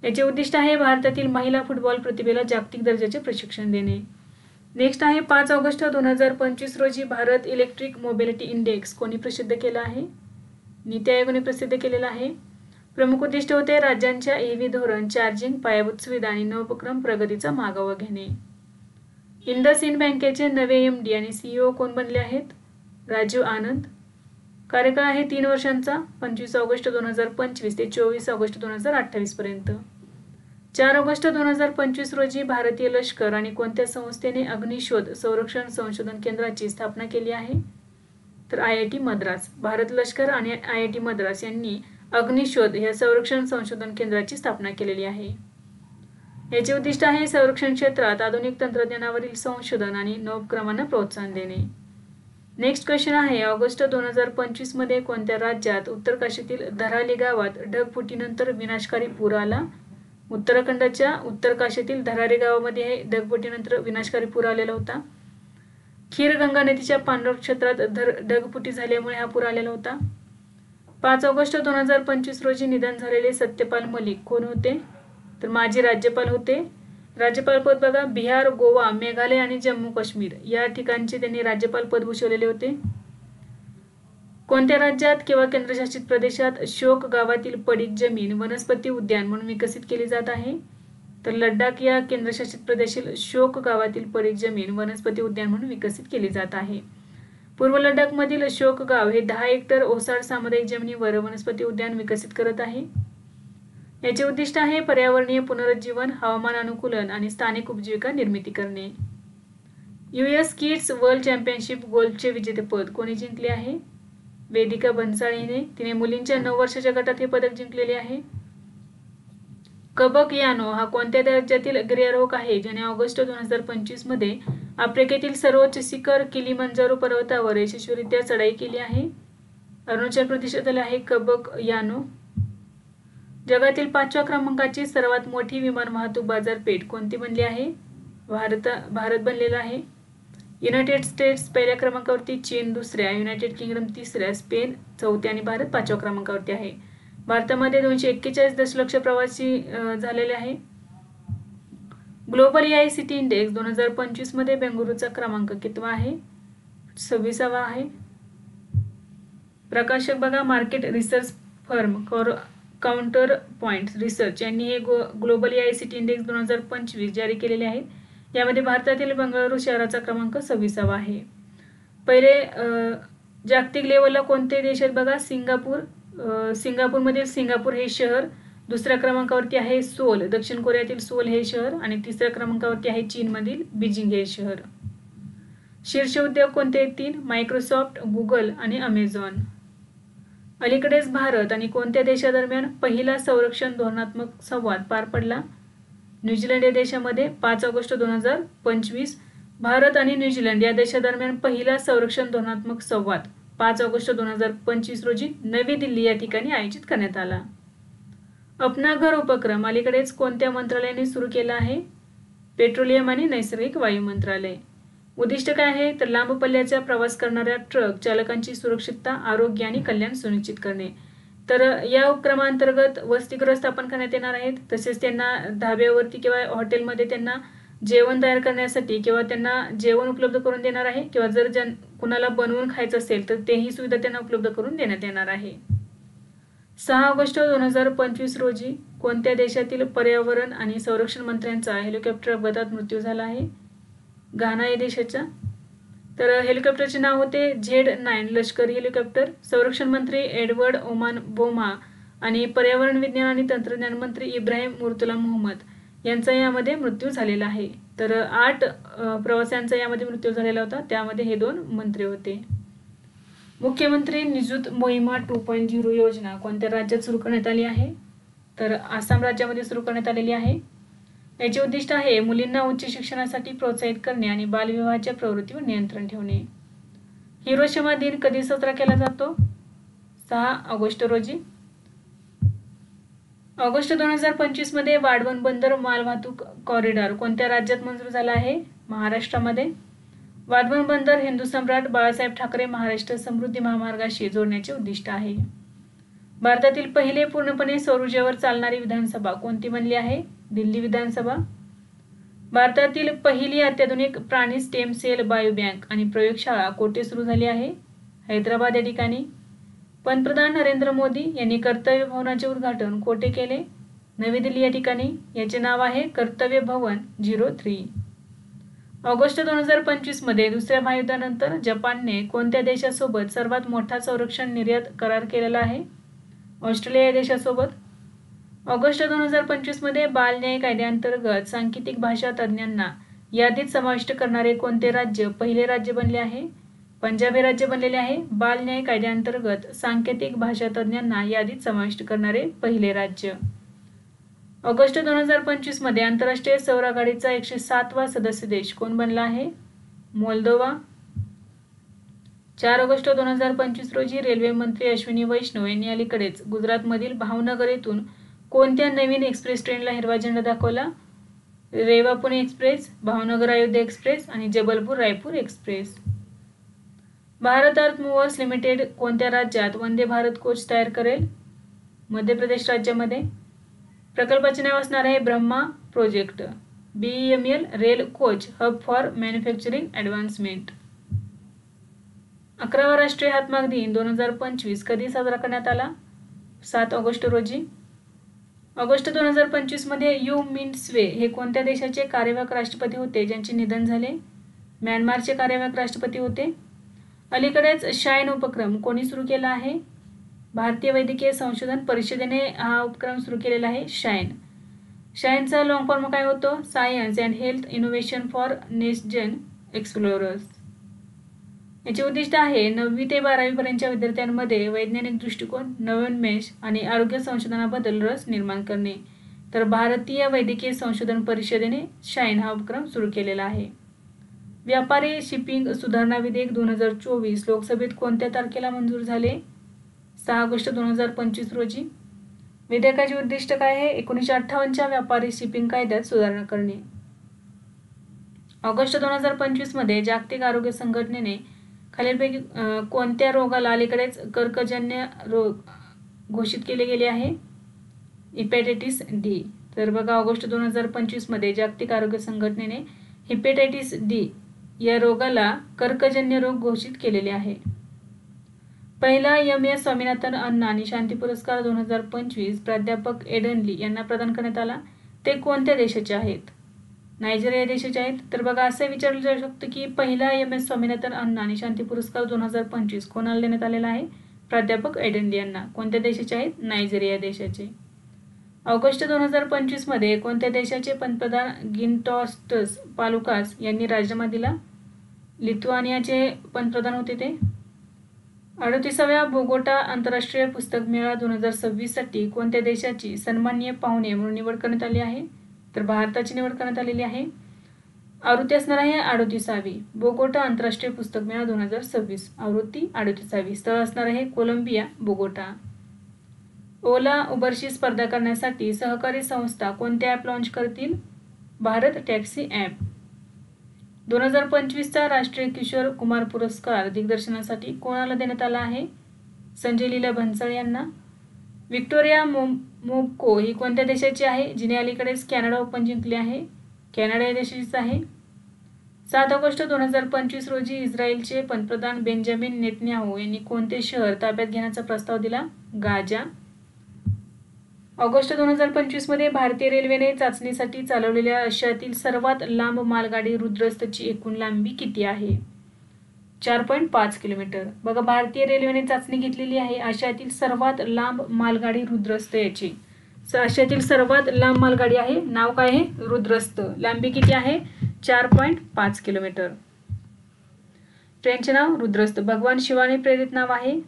याचे उद्दिष्ट आहे भारतातील महिला फुटबॉल प्रतिभेला जागतिक दर्जाचे प्रशिक्षण देणे. नेक्स्ट आहे 5 ऑगस्ट 2025 रोजी भारत इलेक्ट्रिक मोबिलिटी इंडेक्स कोणी प्रसिद्ध केला आहे? नीती आयोगाने प्रसिद्ध केलेला आहे. प्रमुख उद्दिष्ट होते राज्यांच्या EV धोरण, चार्जिंग, पायाभूत सुविधा आणि नवोपक्रम प्रगतीचा मागोवा घेणे. इंडसइंड बँकेचे नवे MD आणि CEO कोण बनले आहेत? राजीव आनंद. कार्यकाळ आहे 3 वर्षांचा, 25 ऑगस्ट 2025 ते 24 ऑगस्ट 2028 पर्यंत. 4 ऑगस्ट 2025 रोजी भारतीय लष्कर आणि कोणत्या संस्थेने अग्निशोध संरक्षण संशोधन केंद्राची स्थापना केली आहे? तर IIT मद्रास. भारत लष्कर आणि IIT मद्रास यांनी अग्निशोध या संरक्षण संशोधन केंद्राची स्थापना केलेली आहे. याचे उद्दिष्ट आहे संरक्षण क्षेत्रात आधुनिक तंत्रज्ञानावरील संशोधन आणि नवोपक्रमांना प्रोत्साहन देणे. नेक्स्ट क्वेश्चन आहे ऑगस्ट 2025 मध्ये कोणत्या राज्यात उत्तर काशीतील धराली गावात ढगफुटीनंतर विनाशकारी पूर आला? उत्तराखंडच्या उत्तर काशीतील धराली गावामध्ये ढगफुटीनंतर विनाशकारी पूर आलेला होता. खीर गंगा नदीच्या पाणलोट क्षेत्रात ढगफुटी झाल्यामुळे हा पूर आलेला होता. 5 ऑगस्ट 2025 रोजी निधन झालेले सत्यपाल मलिक कोण होते? तर माजी राज्यपाल होते. राज्यपाल पद बघा बिहार, गोवा, मेघालय आणि जम्मू काश्मीर या ठिकाणचे त्यांनी राज्यपाल पद भूषवलेले होते. कोणत्या राज्यात किंवा केंद्रशासित प्रदेशात शोक गावातील पडीक जमीन वनस्पती उद्यान म्हणून विकसित केली जात आहे? तर लडाख या केंद्रशासित प्रदेशातील शोक गावातील पडीक जमीन वनस्पती उद्यान म्हणून विकसित केली जात आहे. पूर्व लडाखमधील शोक गाव हे 10 हेक्टर ओसाड सामुदायिक जमिनीवर वनस्पती उद्यान विकसित करत आहे. याचे उद्दिष्ट आहे पर्यावरणीय पुनरुज्जीवन, हवामान अनुकूलन आणि स्थानिक उपजीविका निर्मिती करणे. US किड्स वर्ल्ड चॅम्पियनशिप गोल्फचे विजेतेपद कोणी जिंकले आहे? वेदिका भन्साळीने. तिने मुलींच्या 9 वर्षाच्या गटात हे पदक जिंकलेले आहे. कबक यानो हा कोणत्या राज्यातील गिर्यारोहक आहे ज्याने ऑगस्ट 2025 मध्ये आफ्रिकेतील सर्वोच्च शिखर किलिमंजारो पर्वतावर यशस्वीरित्या चढाई केली आहे? अरुणाचल प्रदेशातील आहे कबक यानो. जगातील 5व्या क्रमांकाची सर्वात मोठी विमान वाहतूक बाजारपेठ कोणती बनली आहे? भारत बनलेला आहे. युनायटेड स्टेट्स पहिल्या क्रमांकावरती, चीन दुसऱ्या, युनायटेड किंगडम तिसऱ्या, स्पेन चौथ्या आणि भारत 5व्या क्रमांकावरती आहे. भारतामध्ये 241 दशलक्ष प्रवासी झालेले आहे. ग्लोबल AI सिटी इंडेक्स 2025 मध्ये बेंगळुरूचा क्रमांक कितवा आहे? 26वा आहे. प्रकाशक बघा market research firm counter point research यांनी हे ग्लोबल AICTE इंडेक्स 2025 जारी केलेले आहेत। यामध्ये भारतातील बंगळुरू शहराचा क्रमांक 26वा आहे। पहिले जागतिक लेवलला कोणते देश आहेत बघा, सिंगापूरमधील सिंगापूर हे शहर, दुसऱ्या क्रमांकावरती आहे सोल दक्षिण कोरियातील सोल हे शहर आणि तिसऱ्या क्रमांकावरती आहे चीनमधील बीजिंग हे शहर। शीर्ष उद्योग कोणते आहेत? 3 मायक्रोसॉफ्ट, गुगल आणि अमेझॉन। अलीकडेच भारत आणि कोणत्या देशादरम्यान पहिला संरक्षण धोरणात्मक संवाद पार पडला? न्यूझीलंड या देशामध्ये 5 ऑगस्ट 2025 भारत आणि न्यूझीलंड या देशादरम्यान पहिला संरक्षण धोरणात्मक संवाद 5 ऑगस्ट 2025 रोजी नवी दिल्ली या ठिकाणी आयोजित करण्यात आला। अपना घर उपक्रम अलीकडेच कोणत्या मंत्रालयाने सुरू केला आहे? पेट्रोलियम आणि नैसर्गिक वायू मंत्रालय। उद्दिष्ट काय आहे? तर लांब पल्ल्याचा प्रवास करणाऱ्या ट्रक चालकांची सुरक्षितता, आरोग्य आणि कल्याण सुनिश्चित करणे। तर या उपक्रमांतर्गत वसतिगृह स्थापन करण्यात येणार आहेत, तसेच त्यांना धाब्यावरती किंवा हॉटेलमध्ये त्यांना जेवण तयार करण्यासाठी किंवा त्यांना जेवण उपलब्ध करून देणार आहे किंवा जर कुणाला बनवून खायचं असेल तर तेही सुविधा त्यांना उपलब्ध करून देण्यात येणार आहे। 6 ऑगस्ट 2025 रोजी कोणत्या देशातील पर्यावरण आणि संरक्षण मंत्र्यांचा हेलिकॉप्टर अपघातात मृत्यू झाला आहे? घाना या देशाच्या। तर हेलिकॉप्टरचे नाव होते Z9 लष्करी हेलिकॉप्टर। संरक्षण मंत्री एडवर्ड ओमान बोमा आणि पर्यावरण विज्ञान आणि तंत्रज्ञान मंत्री इब्राहिम मुर्तुला मोहम्मद यांचा यामध्ये मृत्यू झालेला आहे। तर 8 प्रवाशांचा यामध्ये मृत्यू झालेला होता, त्यामध्ये हे 2 मंत्री होते। मुख्यमंत्री निजुत मोहिमा 2.0 योजना कोणत्या राज्यात सुरू करण्यात आली आहे? तर आसाम राज्यामध्ये सुरू करण्यात आलेली आहे। याचे उद्दिष्ट आहे मुलींना उच्च शिक्षणासाठी प्रोत्साहित करणे आणि बालविवाहाच्या प्रवृत्तीवर नियंत्रण ठेवणे। हिरोशिमा दिन कधी साजरा केला जातो? 6 ऑगस्ट रोजी। ऑगस्ट 2025 मध्ये वाढवण बंदर मालवाहतूक कॉरिडॉर कोणत्या राज्यात मंजूर झाला आहे? महाराष्ट्रामध्ये। वाढवण बंदर हिंदू सम्राट बाळासाहेब ठाकरे महाराष्ट्र समृद्धी महामार्गाशी जोडण्याचे उद्दिष्ट आहे। भारतातील पहिले पूर्णपणे सौर ऊर्जेवर चालणारी विधानसभा कोणती बनली आहे? दिल्ली विधानसभा। भारतातील पहिली अत्याधुनिक प्राणी स्टेम सेल बायोबँक आणि प्रयोगशाळा कोठे सुरू झाली आहे? हैदराबाद या ठिकाणी। पंतप्रधान नरेंद्र मोदी यांनी कर्तव्य भवनाचे उद्घाटन कोठे केले? नवी दिल्ली या ठिकाणी। याचे नाव आहे कर्तव्य भवन 03। ऑगस्ट 2025 मध्ये दुसऱ्या महायुद्धानंतर जपानने कोणत्या देशासोबत सर्वात मोठा संरक्षण निर्यात करार केलेला आहे? ऑस्ट्रेलिया या देशासोबत। ऑगस्ट 2025 मध्ये बाल न्याय कायद्याअंतर्गत सांकेतिक भाषा तज्ज्ञांना यादीत समाविष्ट करणारे कोणते राज्य पहिले राज्य बनले आहे? पंजाब हे राज्य बनलेले आहे बाल न्याय कायद्याअंतर्गत सांकेतिक भाषा तज्ज्ञांना यादीत समाविष्ट करणारे पहिले राज्य। ऑगस्ट 2025 मध्ये आंतरराष्ट्रीय सौर आघाडीचा 107वा सदस्य देश कोण बनला आहे? मोल्दोवा। 4 ऑगस्ट 2025 रोजी रेल्वे मंत्री अश्विनी वैष्णव यांनी अलीकडेच गुजरातमधील भावनगर येथून कोणत्या नवीन एक्सप्रेस ट्रेनला हिरवा झेंडा दाखवला? रेवा पुणे एक्सप्रेस, भावनगर अयोध्या एक्सप्रेस आणि जबलपूर रायपूर एक्सप्रेस। भारत अर्थ मूव्हर्स लिमिटेड कोणत्या राज्यात वंदे भारत कोच तयार करेल? मध्य प्रदेश राज्यामध्ये। प्रकल्पाचे नाव असणार आहे Brahma project. BEML rail coach hub for manufacturing advancement. 11वा राष्ट्रीय हातमाग दिन 2025 कधी साजरा करण्यात आला? 7 ऑगस्ट रोजी। ऑगस्ट 2025 मध्ये यू मिन स्वे हे कोणत्या देशाचे कार्यवाहक राष्ट्रपती होते ज्यांचे निधन झाले? म्यानमारचे कार्यवाहक राष्ट्रपती होते। अलीकडेच शाईन उपक्रम कोणी सुरू केला आहे? भारतीय वैद्यकीय संशोधन परिषदेने हा उपक्रम सुरू केलेला आहे शाईन। शाईनचा लॉंग फॉर्म काय होतो? Science and health innovation for next gen explorers. याचे उद्दिष्ट आहे 9वी ते 12वी पर्यंतच्या विद्यार्थ्यांमध्ये वैज्ञानिक दृष्टिकोन, नवोन्मेष आणि आरोग्य संशोधनाबद्दल रस निर्माण करणे। तर भारतीय वैद्यकीय संशोधन परिषदेने शाईन हा उपक्रम सुरू केलेला आहे। व्यापारी शिपिंग सुधारणा विधेयक 2024 लोकसभेत कोणत्या तारखेला मंजूर झाले? 6 ऑगस्ट 2025 रोजी। विधेयकाचे उद्दिष्ट काय आहे? 1958च्या व्यापारी शिपिंग कायद्यात सुधारणा करणे। ऑगस्ट 2025 मध्ये जागतिक आरोग्य संघटनेने खालीलपैकी कोणत्या रोगाला अलीकडेच कर्कजन्य रोग घोषित केले गेले आहे? Hepatitis D. तर बघा ऑगस्ट 2025 मध्ये जागतिक आरोग्य संघटनेने हिपॅटायटिस डी या रोगाला कर्कजन्य रोग घोषित केलेले आहे। पहिला MS स्वामीनाथन अन्न आणि शांती पुरस्कार 2025 प्राध्यापक एडन यांना प्रदान करण्यात आला. ते कोणत्या देशाचे आहेत? नायजेरिया देशाचे आहेत. तर बघा असं विचारलं जाऊ शकतं की पहिला MS स्वामीनाथन अन्न आणि शांती पुरस्कार 2025 कोणाला देण्यात आलेला आहे? प्राध्यापक एडन यांना. कोणत्या देशाचे आहेत? नायजेरिया देशाचे. ऑगस्ट 2025 मध्ये कोणत्या देशाचे पंतप्रधान गिंटॉस्टस पालुकास यांनी राजीनामा दिला? लिथुआनियाचे पंतप्रधान होते ते. 38व्या बोगोटा आंतरराष्ट्रीय पुस्तक मेळा 2026 साठी कोणत्या देशाची सन्माननीय पाहुणे म्हणून निवड करण्यात आली आहे? तर भारताची निवड करण्यात आलेली आहे. आवृत्ती असणार आहे 38वी. बोगोटा आंतरराष्ट्रीय पुस्तक मेळा 2026 आवृत्ती 38वी. स्थळ असणार आहे कोलंबिया बोगोटा. ओला उबरशी स्पर्धा करण्यासाठी सहकारी संस्था कोणते ॲप लॉन्च करतील? Bharat taxi app. 2025चा राष्ट्रीय किशोर कुमार पुरस्कार दिग्दर्शनासाठी कोणाला देण्यात आला आहे? संजय लीला भन्सल यांना. व्हिक्टोरिया मोब्को ही कोणत्या देशाची आहे, जिने अलीकडेच कॅनडा ओपन जिंकले आहे? कॅनडा या देशाचीच आहे. 7 ऑगस्ट 2025 रोजी इस्रायलचे पंतप्रधान बेंजामिन नेतन्याहू यांनी कोणते शहर ताब्यात घेण्याचा प्रस्ताव दिला? गाजा. ऑगस्ट 2025 मध्ये भारतीय रेल्वेने चाचणीसाठी चालवलेल्या आशियातील सर्वात लांब मालगाडी रुद्रस्तची एकूण लांबी किती आहे? 4.5 किलोमीटर. बघा भारतीय रेल्वेने चाचणी घेतलेली आहे आशियातील सर्वात लांब मालगाडी रुद्रस्त याची. आशियातील सर्वात लांब मालगाडी आहे, नाव काय आहे? रुद्रस्त. लांबी किती आहे? 4.5 किलोमीटर. ट्रेनचे नाव रुद्रस्त. भगवान शिवाने प्रेरित नाव आहे.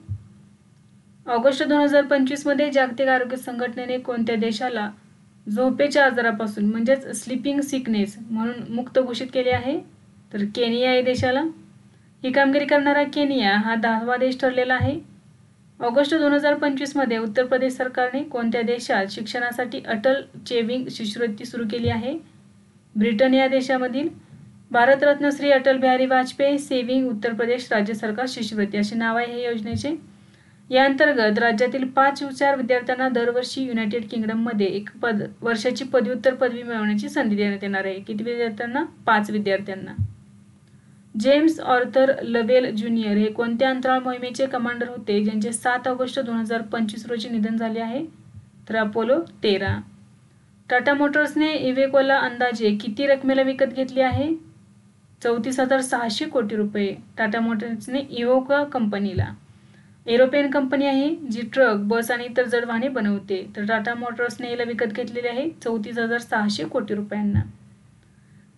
ऑगस्ट 2025 मध्ये जागतिक आरोग्य संघटनेने कोणत्या देशाला झोपेच्या आजारापासून म्हणजेच स्लीपिंग सिकनेस म्हणून मुक्त घोषित केले आहे? तर केनिया या देशाला. ही कामगिरी करणारा केनिया हा 10वा देश ठरलेला आहे. ऑगस्ट 2025 मध्ये उत्तर प्रदेश सरकारने कोणत्या देशात शिक्षणासाठी अटल चेविंग शिष्यवृत्ती सुरू केली आहे? ब्रिटन या देशामधील. भारतरत्न श्री अटल बिहारी वाजपेयी सेव्हिंग उत्तर प्रदेश राज्य सरकार शिष्यवृत्ती असे नाव आहे या योजनेचे. या अंतर्गत राज्यातील 5 हुशार विद्यार्थ्यांना दरवर्षी युनायटेड किंगडममध्ये एक वर्षाची पदव्युत्तर पदवी मिळवण्याची संधी देण्यात येणार आहे. किती विद्यार्थ्यांना? 5 विद्यार्थ्यांना. जेम्स ऑर्थर लवेल ज्युनियर हे कोणत्या अंतराळ मोहिमेचे कमांडर होते ज्यांचे 7 ऑगस्ट 2025 रोजी निधन झाले आहे? तर अपोलो 13. टाटा मोटर्सने इवेकोला अंदाजे किती रकमेला विकत घेतली आहे? 34,600 कोटी रुपये. टाटा मोटर्सने इवोका कंपनीला. एरोपेन कंपनी आहे जी ट्रक, बस आणि इतर जड वाहने बनवते. तर टाटा मोटर्सने याला विकत घेतलेले आहे 34,600 कोटी रुपयांना.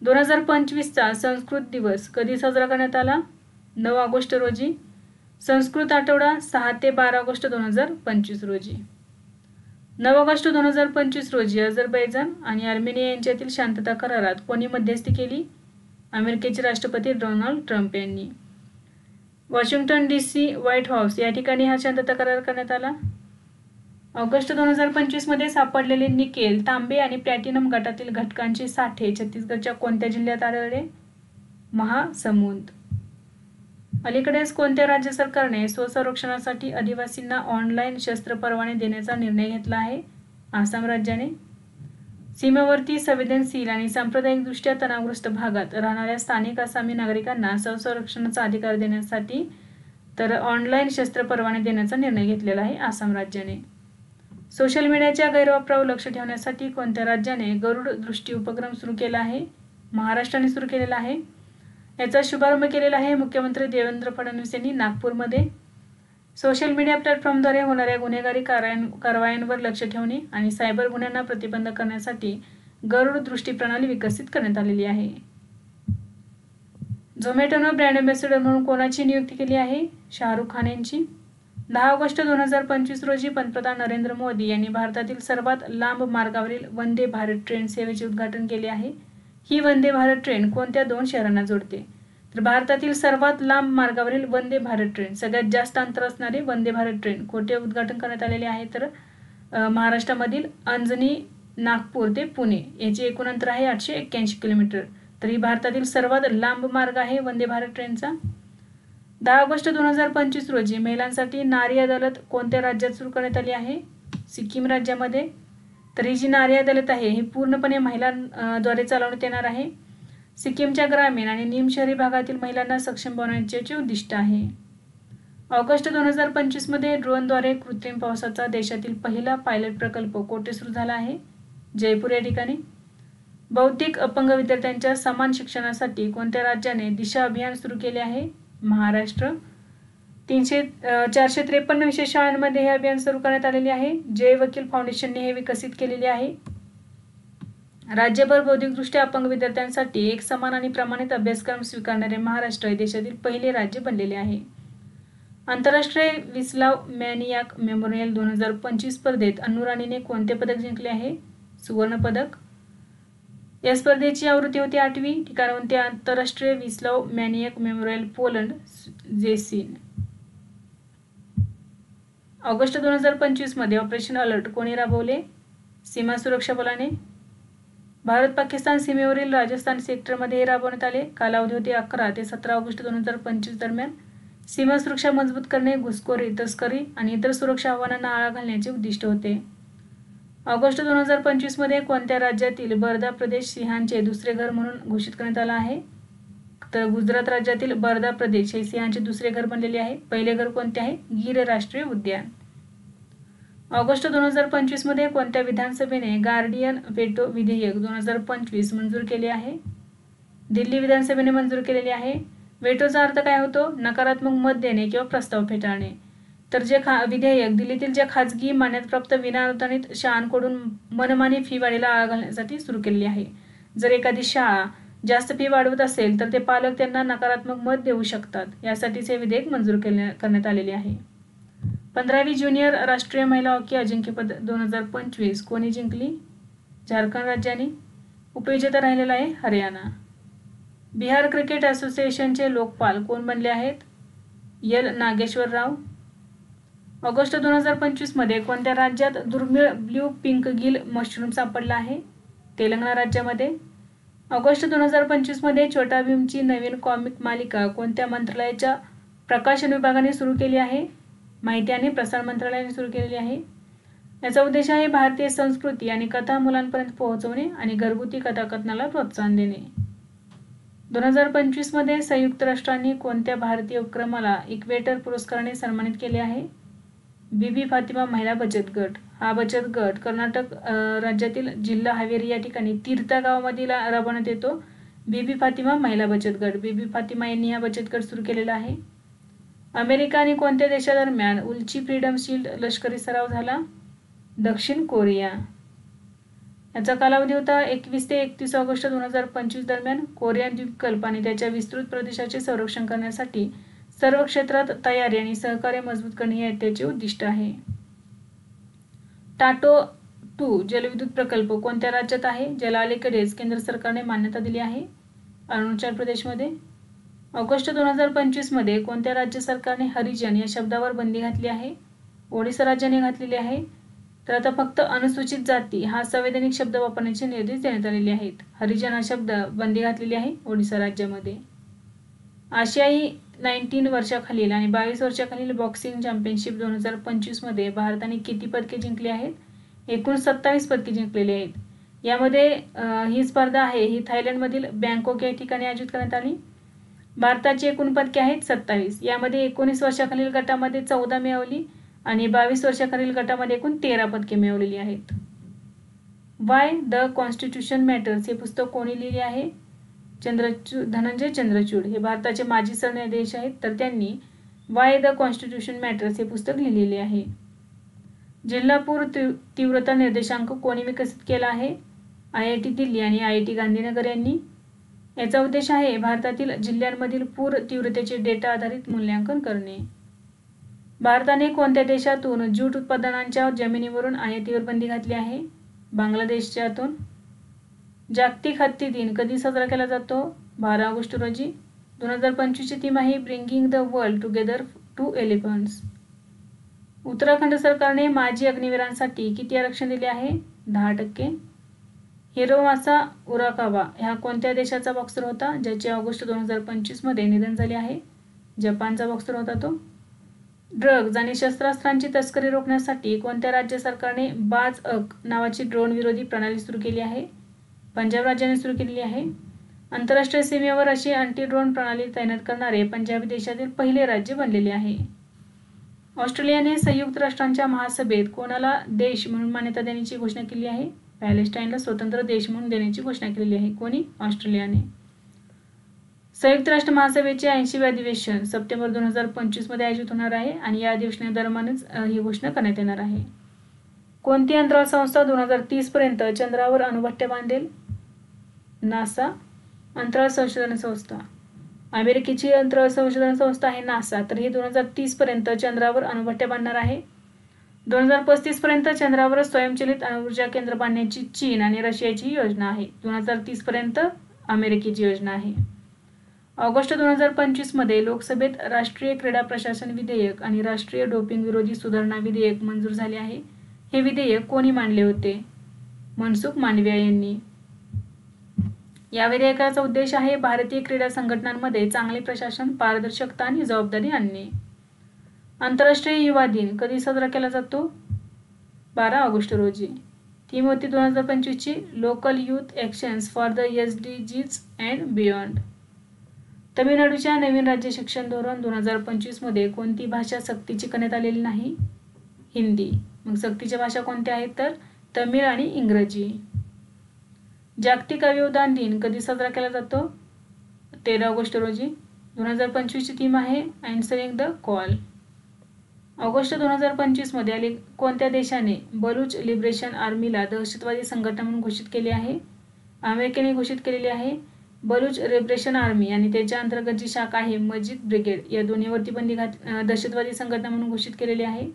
2025चा संस्कृत दिवस कधी साजरा करण्यात आला? 9 ऑगस्ट रोजी. संस्कृत आठवडा 6 ते 12 ऑगस्ट 2025 रोजी. 9 ऑगस्ट 2025 रोजी अझरबैजान आणि आर्मेनिया यांच्यातील शांतता करारात कोणी मध्यस्थी केली? अमेरिकेचे राष्ट्रपती डोनाल्ड ट्रम्प यांनी. वॉशिंग्टन DC व्हाईट हाऊस या ठिकाणी हा शांतता करार करण्यात आला. ऑगस्ट 2025 मध्ये सापडलेले निकेल, तांबे आणि प्लॅटिनम गटातील घटकांचे साठे छत्तीसगडच्या कोणत्या जिल्ह्यात आढळले? महासमुंद. अलीकडेच कोणत्या राज्य सरकारने स्वसंरक्षणासाठी आदिवासींना ऑनलाईन शस्त्र परवाने देण्याचा निर्णय घेतला आहे? आसाम राज्याने. सीमेवर्ती संवेदनशील आणि सांप्रदायिकदृष्ट्या तणावग्रस्त भागात राहणाऱ्या स्थानिक आसामी नागरिकांना स्वसंरक्षणाचा अधिकार देण्यासाठी तर ऑनलाईन शस्त्र परवाने देण्याचा निर्णय घेतलेला आहे आसाम राज्याने. सोशल मीडियाच्या गैरवापरावर लक्ष ठेवण्यासाठी कोणत्या राज्याने गरुड दृष्टी उपक्रम सुरू केला आहे? महाराष्ट्राने सुरू केलेला आहे. याचा शुभारंभ केलेला आहे मुख्यमंत्री देवेंद्र फडणवीस यांनी नागपूरमध्ये. सोशल मीडिया प्लॅटफॉर्मद्वारे होणाऱ्या गुन्हेगारी कारवायांवर लक्ष ठेवणे आणि सायबर गुन्ह्यांना प्रतिबंध करण्यासाठी गरुड दृष्टी प्रणाली विकसित करण्यात आलेली आहे. झोमॅटोने ब्रँड अँबॅसेडर म्हणून कोणाची नियुक्ती केली आहे? शाहरुख खान यांची. 10 ऑगस्ट 2025 रोजी पंतप्रधान नरेंद्र मोदी यांनी भारतातील सर्वात लांब मार्गावरील वंदे भारत ट्रेन सेवेचे उद्घाटन केले आहे. ही वंदे भारत ट्रेन कोणत्या 2 शहरांना जोडते? तर भारतातील सर्वात लांब मार्गावरील वंदे भारत ट्रेन, सगळ्यात जास्त अंतर असणारी वंदे भारत ट्रेन कोठे उद्घाटन करण्यात आलेले आहे? तर महाराष्ट्रामधील अंजनी नागपूर ते पुणे याचे एकूण अंतर आहे 881 किलोमीटर. तर ही भारतातील सर्वात लांब मार्ग आहे वंदे भारत ट्रेनचा. 10 ऑगस्ट 2025 रोजी महिलांसाठी नारी अदालत कोणत्या राज्यात सुरू करण्यात आली आहे? सिक्कीम राज्यामध्ये. तर ही जी नारी अदालत आहे ही पूर्णपणे महिलांद्वारे चालवण्यात येणार आहे. सिक्कीमच्या ग्रामीण आणि निम शहरी भागातील महिलांना सक्षम बनवण्याचे उद्दिष्ट आहे. ऑगस्ट 2025 मध्ये ड्रोनद्वारे कृत्रिम पावसाचा देशातील पहिला पायलट प्रकल्प कोठे सुरू झाला आहे? जयपूर या ठिकाणी. बौद्धिक अपंग विद्यार्थ्यांच्या समान शिक्षणासाठी कोणत्या राज्याने दिशा अभियान सुरू केले आहे? महाराष्ट्र. 453 विशेष शाळांमध्ये हे अभियान सुरू करण्यात आलेले आहे. जय वकील फाउंडेशनने हे विकसित केलेले आहे. राज्यभर बौद्धिकदृष्ट्या अपंग विद्यार्थ्यांसाठी एक समान आणि प्रमाणित अभ्यासक्रम स्वीकारणारे महाराष्ट्र हे देशातील पहिले राज्य बनलेले आहे. आंतरराष्ट्रीय विस्लाव मॅनियाक मेमोरियल 2025 स्पर्धेत अन्नू राणीने कोणते पदक जिंकले आहे? सुवर्ण पदक. या स्पर्धेची आवृत्ती होती 8वी. ठिकाण कोणते? आंतरराष्ट्रीय विस्लाव मॅनियाक मेमोरियल, पोलंड, जेसिन. ऑगस्ट 2025 मध्ये ऑपरेशन अलर्ट कोणी राबवले? सीमा सुरक्षा बलाने. भारत पाकिस्तान सीमेवरील राजस्थान सेक्टरमध्ये हे राबवण्यात आले. कालावधी होते 11 ते 17 ऑगस्ट 2025 दरम्यान. सीमा सुरक्षा मजबूत करणे, घुसखोरी, तस्करी आणि इतर सुरक्षा आव्हानांना आळा घालण्याचे उद्दिष्ट होते. ऑगस्ट 2025 मध्ये कोणत्या राज्यातील बर्दा प्रदेश सिंहांचे दुसरे घर म्हणून घोषित करण्यात आला आहे? तर गुजरात राज्यातील बर्दा प्रदेश हे सिंहांचे दुसरे घर बनलेले आहे. पहिले घर कोणते आहे? गीर राष्ट्रीय उद्यान. ऑगस्ट 2025 मध्ये कोणत्या विधानसभेने गार्डियन वेटो विधेयक 2025 मंजूर केले आहे? दिल्ली विधानसभेने मंजूर केलेले आहे. वेटोचा अर्थ काय होतो? नकारात्मक मत देणे किंवा प्रस्ताव फेटाळणे. तर जे विधेयक दिल्लीतील ज्या खाजगी मान्यताप्राप्त विनाअनुदानित शाळांकडून मनमानी फी वाढीला आळा घालण्यासाठी सुरू केलेली आहे. जर एखादी शाळा जास्त फी वाढवत असेल तर ते पालक त्यांना नकारात्मक मत देऊ शकतात. यासाठीच हे विधेयक मंजूर करण्यात आलेले आहे. 15वी ज्युनियर राष्ट्रीय महिला हॉकी अजिंक्यपद 2025 कोणी जिंकली? झारखंड राज्याने. उपविजेता राहिलेला आहे हरियाणा. बिहार क्रिकेट असोसिएशनचे लोकपाल कोण बनले आहेत? एल नागेश्वर राव. ऑगस्ट 2025 मध्ये कोणत्या राज्यात दुर्मिळ ब्ल्यू पिंक गिल मशरूम सापडला आहे? तेलंगणा राज्यामध्ये. ऑगस्ट 2025 मध्ये छोटा भीमची नवीन कॉमिक मालिका कोणत्या मंत्रालयाच्या प्रकाशन विभागाने सुरू केली आहे? माहिती आणि प्रसारण मंत्रालयाने सुरू केलेली आहे. याचा उद्देश आहे भारतीय संस्कृती आणि कथा मुलांपर्यंत पोहोचवणे आणि घरगुती कथाकथनाला प्रोत्साहन देणे. 2025 मध्ये संयुक्त राष्ट्रांनी कोणत्या भारतीय उपक्रमाला इक्वेटर पुरस्काराने सन्मानित केले आहे? बीबी फातिमा महिला बचत गट. हा बचत गट कर्नाटक राज्यातील जिल्हा हावेरी या ठिकाणी तीर्था गावामध्ये राबवण्यात येतो. बीबी फातिमा महिला बचत गट. बीबी फातिमा यांनी हा बचत गट सुरू केलेला आहे. अमेरिका आणि कोणत्या देशादरम्यान उलची फ्रीडम शील्ड लष्करी सराव झाला? दक्षिण कोरिया. याचा कालावधी होता 21 ते 31 ऑगस्ट 2025 दरम्यान. कोरियन द्वीपकल्प आणि त्याच्या विस्तृत प्रदेशाचे संरक्षण करण्यासाठी सर्व क्षेत्रात तयारी आणि सहकार्य मजबूत करणे हे त्याचे उद्दिष्ट आहे. टाटो 2 जलविद्युत प्रकल्प कोणत्या राज्यात आहे? ज्याला अलीकडेच केंद्र सरकारने मान्यता दिली आहे? अरुणाचल प्रदेशमध्ये. ऑगस्ट 2025 मध्ये कोणत्या राज्य सरकारने हरिजन या शब्दावर बंदी घातली आहे? ओडिशा राज्याने घातलेली आहे. तर आता फक्त अनुसूचित जाती हा संवैधानिक शब्द वापरण्याचे निर्देश देण्यात आलेले आहेत. हरिजन हा शब्द बंदी घातलेली आहे ओडिशा राज्यामध्ये. आशियाई 19 वर्षाखालील आणि 22 वर्षाखालील बॉक्सिंग चॅम्पियनशिप 2025 मध्ये भारताने किती पदके जिंकली आहेत? एकूण 27 पदके जिंकलेली आहेत. यामध्ये ही स्पर्धा आहे ही थायलंडमधील बँकॉक या ठिकाणी आयोजित करण्यात आली. भारताची एकूण पदके आहेत 27. यामध्ये 19 वर्षाखालील गटामध्ये 14 मिळवली आणि 22 वर्षाखालील गटामध्ये एकूण 13 पदके मिळवलेली आहेत. वाय द कॉन्स्टिट्यूशन मॅटर्स हे पुस्तक कोणी लिहिले आहे? धनंजय चंद्रचूड हे भारताचे माजी सरन्यायाधीश आहेत. तर त्यांनी वाय द कॉन्स्टिट्यूशन मॅटर्स हे पुस्तक लिहिलेले आहे. जिल्हा पूर तीव्रता निर्देशांक कोणी विकसित केला आहे? IIT दिल्ली आणि IIT गांधीनगर यांनी. याचा उद्देश आहे भारतातील जिल्ह्यांमधील पूर तीव्रतेचे डेटा आधारित मूल्यांकन करणे. भारताने कोणत्या देशातून ज्यूट उत्पादनांच्या जमिनीवरून आयातीवर बंदी घातली आहे? बांगलादेशच्यातून. जागतिक हत्ती दिन कधी साजरा केला जातो? 12 ऑगस्ट रोजी. 2025 ची थीम आहे bringing the world together to elephants. Uttarakhand सरकारने माजी अग्निवीरांसाठी किती आरक्षण दिले आहे? 10%. हिरोमासा उराकावा हा कोणत्या देशाचा बॉक्सर होता ज्याचे ऑगस्ट 2025 मध्ये निधन झाले आहे? जपानचा बॉक्सर होता तो. ड्रग्ज आणि शस्त्रास्त्रांची तस्करी रोखण्यासाठी कोणत्या राज्य सरकारने बाज-अक नावाची ड्रोन विरोधी प्रणाली सुरू केली आहे? पंजाब राज्याने सुरू केलेली आहे. आंतरराष्ट्रीय सीमेवर अशी अँटी ड्रोन प्रणाली तैनात करणारे पंजाब देशातील पहिले राज्य बनलेले आहे. ऑस्ट्रेलियाने संयुक्त राष्ट्रांच्या महासभेत कोणाला देश म्हणून मान्यता देण्याची घोषणा केली आहे? पॅलेस्टाईनला स्वतंत्र देश म्हणून देण्याची घोषणा केलेली आहे. कोणी? ऑस्ट्रेलियाने. संयुक्त राष्ट्र महासभेचे 80वे अधिवेशन सप्टेंबर 2025 मध्ये आयोजित होणार आहे आणि या अधिवेशनादरम्यानच ही घोषणा करण्यात येणार आहे. कोणती अंतराळ संस्था 2030 पर्यंत चंद्रावर अणुभट्ट्या बांधेल? नासा अंतराळ संशोधन संस्था. अमेरिकेची अंतराळ संशोधन संस्था आहे नासा, तर ही 2030 पर्यंत चंद्रावर अणुभट्ट्या बांधणार आहे. 2035 पर्यंत चंद्रावर स्वयंचलित अणुऊर्जा केंद्र बांधण्याची चीन आणि रशियाची योजना आहे. 2030 पर्यंत अमेरिकेची योजना आहे. ऑगस्ट 2025 मध्ये लोकसभेत राष्ट्रीय क्रीडा प्रशासन विधेयक आणि राष्ट्रीय डोपिंग विरोधी सुधारणा विधेयक मंजूर झाले आहे. हे विधेयक कोणी मांडले होते? मनसुख मांडविया यांनी. या विधेयकाचा उद्देश आहे भारतीय क्रीडा संघटनांमध्ये चांगले प्रशासन, पारदर्शकता आणि जबाबदारी आणणे. आंतरराष्ट्रीय युवा दिन कधी साजरा केला जातो? 12 ऑगस्ट रोजी. थीम होती 2025 ची local youth actions for the SDGs and beyond. तमिळनाडूच्या नवीन राज्य शिक्षण धोरण 2025 मध्ये कोणती भाषा सक्तीची करण्यात आलेली नाही? हिंदी. मग सक्तीच्या भाषा कोणत्या आहेत? तर तमिळ आणि इंग्रजी. जागतिक अवयवदान दिन कधी साजरा केला जातो? 13 ऑगस्ट रोजी. 2025 ची थीम आहे अँसरिंग द कॉल. ऑगस्ट 2025 मध्ये कोणत्या देशाने बलूच लिबरेशन आर्मीला दहशतवादी संघटना म्हणून घोषित केले आहे? अमेरिकेने घोषित केलेली आहे. बलूच लिबरेशन आर्मी आणि त्याच्या अंतर्गत जी शाखा आहे मजिद ब्रिगेड, या दोन्हीवरती बंदी दहशतवादी संघटना म्हणून घोषित केलेली आहे.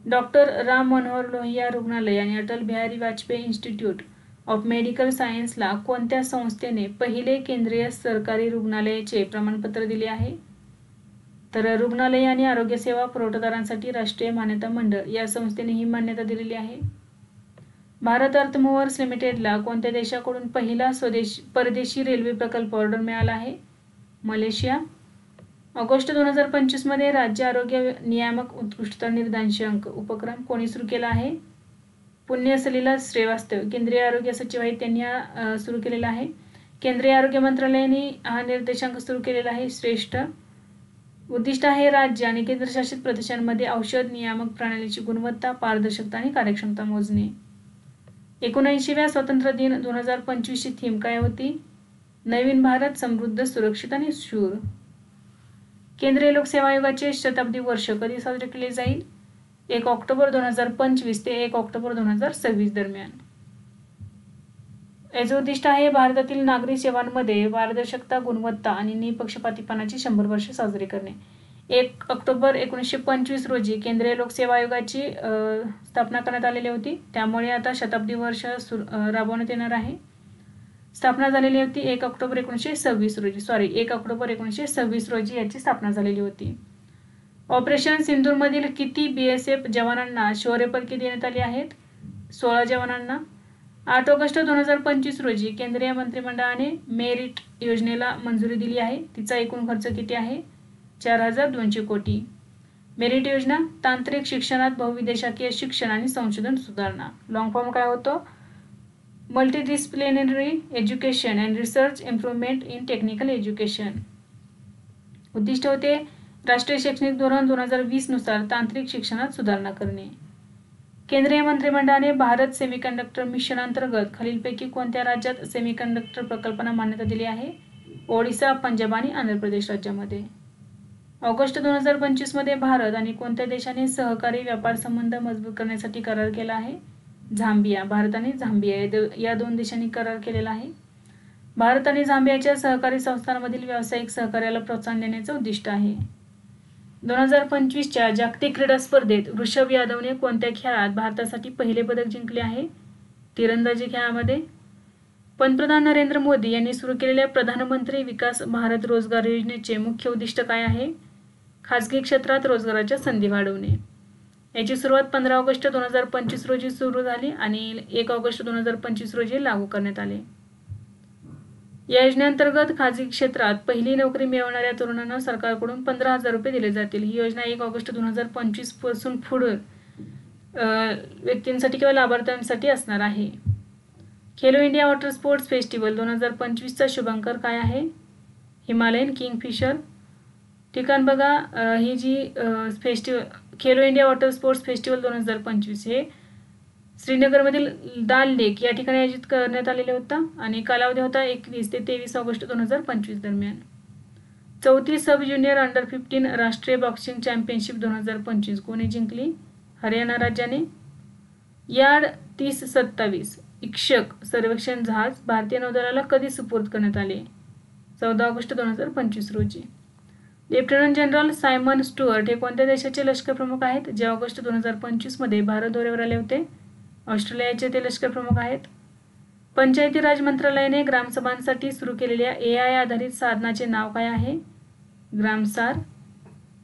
डॉक्टर राम मनोहर लोहिया रुग्णालय आणि Atal Bihari Vajpayee institute of medical सायन्सला कोणत्या संस्थेने पहिले केंद्रीय सरकारी रुग्णालयाचे प्रमाणपत्र दिले आहे? तर रुग्णालय आणि आरोग्य सेवा पुरवठादारांसाठी राष्ट्रीय मान्यता मंडळ या संस्थेने ही मान्यता दिलेली आहे. भारत अर्थ मूव्हर्स लिमिटेडला कोणत्या देशाकडून पहिला परदेशी रेल्वे प्रकल्प ऑर्डर मिळाला आहे? मलेशिया. ऑगस्ट 2025 मध्ये राज्य आरोग्य नियामक उत्कृष्टता निर्देशांक उपक्रम कोणी सुरू केला आहे? पुण्य सलिला श्रीवास्तव केंद्रीय आरोग्य सचिव आहेत, त्यांनी सुरू केलेला आहे. केंद्रीय आरोग्य मंत्रालयाने हा निर्देशांक सुरू केलेला आहे. श्रेष्ठ. उद्दिष्ट आहे राज्य आणि केंद्रशासित प्रदेशांमध्ये औषध नियामक प्रणालीची गुणवत्ता, पारदर्शकता आणि कार्यक्षमता मोजणे. 79व्या स्वातंत्र्य दिन 2025 ची थीम काय होती? नवीन भारत, समृद्ध, सुरक्षित आणि शूर. केंद्रीय लोकसेवा आयोगाचे शताब्दी वर्ष कधी साजरे केले जाईल? 1 ऑक्टोबर 2025 ते 1 ऑक्टोबर 2026 दरम्यान. याचे उद्दिष्ट आहे भारतातील नागरी सेवांमध्ये पारदर्शकता, गुणवत्ता आणि निपक्षपातीपणाची 100 वर्षे साजरी करणे. 1 ऑक्टोबर 1925 रोजी केंद्रीय लोकसेवा आयोगाची स्थापना करण्यात आलेली होती, त्यामुळे आता शताब्दी वर्ष राबवण्यात येणार आहे. स्थापना झालेली होती 1 ऑक्टोबर 1926 रोजी. 1 ऑक्टोबर 1926 रोजी याची स्थापना झालेली होती. ऑपरेशन सिंधूरमधील किती BSF जवानांना शौर्य पदके देण्यात आली आहेत? 16 जवानांना. 8 ऑगस्ट 2025 रोजी केंद्रीय मंत्रिमंडळाने मेरिट योजनेला मंजुरी दिली आहे. तिचा एकूण खर्च किती आहे? 4200 कोटी. मेरिट योजना तांत्रिक शिक्षणात बहुविदेशाकीय शिक्षण आणि संशोधन सुधारणा. लॉंग फॉर्म काय होतो? Multidisciplinary education and research improvement in technical education. उद्दिष्ट होते राष्ट्रीय शैक्षणिक धोरण 2020 नुसार तांत्रिक शिक्षणात सुधारणा करणे. केंद्रीय मंत्रिमंडळाने भारत सेमीकंडक्टर मिशन अंतर्गत खालीलपैकी कोणत्या राज्यात सेमीकंडक्टर प्रकल्पांना मान्यता दिली आहे? ओडिशा, पंजाब आणि आंध्र प्रदेश राज्यामध्ये. ऑगस्ट 2025 मध्ये भारत आणि कोणत्या देशाने सहकारी व्यापार संबंध मजबूत करण्यासाठी करार केला आहे? झांबिया. भारत आणि झांबिया या 2 देशांनी करार केलेला आहे. भारत आणि झांबियाच्या सहकारी संस्थांमधील व्यावसायिक सहकार्याला प्रोत्साहन देण्याचे उद्दिष्ट आहे. 2025च्या जागतिक क्रीडा स्पर्धेत ऋषभ यादवने कोणत्या खेळात भारतासाठी पहिले पदक जिंकले आहे? तिरंदाजी खेळामध्ये. पंतप्रधान नरेंद्र मोदी यांनी सुरू केलेल्या प्रधानमंत्री विकास भारत रोजगार योजनेचे मुख्य उद्दिष्ट काय आहे? खासगी क्षेत्रात रोजगाराच्या संधी वाढवणे. याची सुरुवात 15 ऑगस्ट 2025 रोजी सुरू झाली आणि 1 ऑगस्ट 2025 रोजी लागू करण्यात आले. या योजनेअंतर्गत खाजगी क्षेत्रात पहिली नोकरी मिळवणाऱ्या तरुणांना सरकारकडून 15,000 रुपये दिले जातील. ही योजना 1 ऑगस्ट 2025 पासून पुढे व्यक्तींसाठी किंवा लाभार्थ्यांसाठी असणार आहे. Khelo India water sports festival 2025चा शुभांकर काय आहे? Himalayan kingfisher. ठिकाण बघा, ही जी festival Khelo India water sports festival 2025 हे श्रीनगरमधील दाल लेक या ठिकाणी आयोजित करण्यात आलेले होता आणि कालावधी होता 21 ते 23 ऑगस्ट 2025 दरम्यान. 34 सब ज्युनियर अंडर 15 राष्ट्रीय बॉक्सिंग चॅम्पियनशिप 2025 कोणी जिंकली? हरियाणा राज्याने. यार्ड 3027 इक्षक सर्वेक्षण जहाज भारतीय नौदलाला कधी सुपूर्द करण्यात आले? 14 ऑगस्ट 2025 रोजी. लेफ्टनंट जनरल सायमन स्टुअर्ट हे कोणत्या देशाचे लष्कर प्रमुख आहेत, जे ऑगस्ट 2025 मध्ये भारत दौऱ्यावर आले होते? ऑस्ट्रेलियाचे ते लष्कर प्रमुख आहेत. पंचायती राज मंत्रालयाने ग्रामसभांसाठी सुरू केलेल्या AI आधारित साधनाचे नाव काय आहे? ग्रामसार.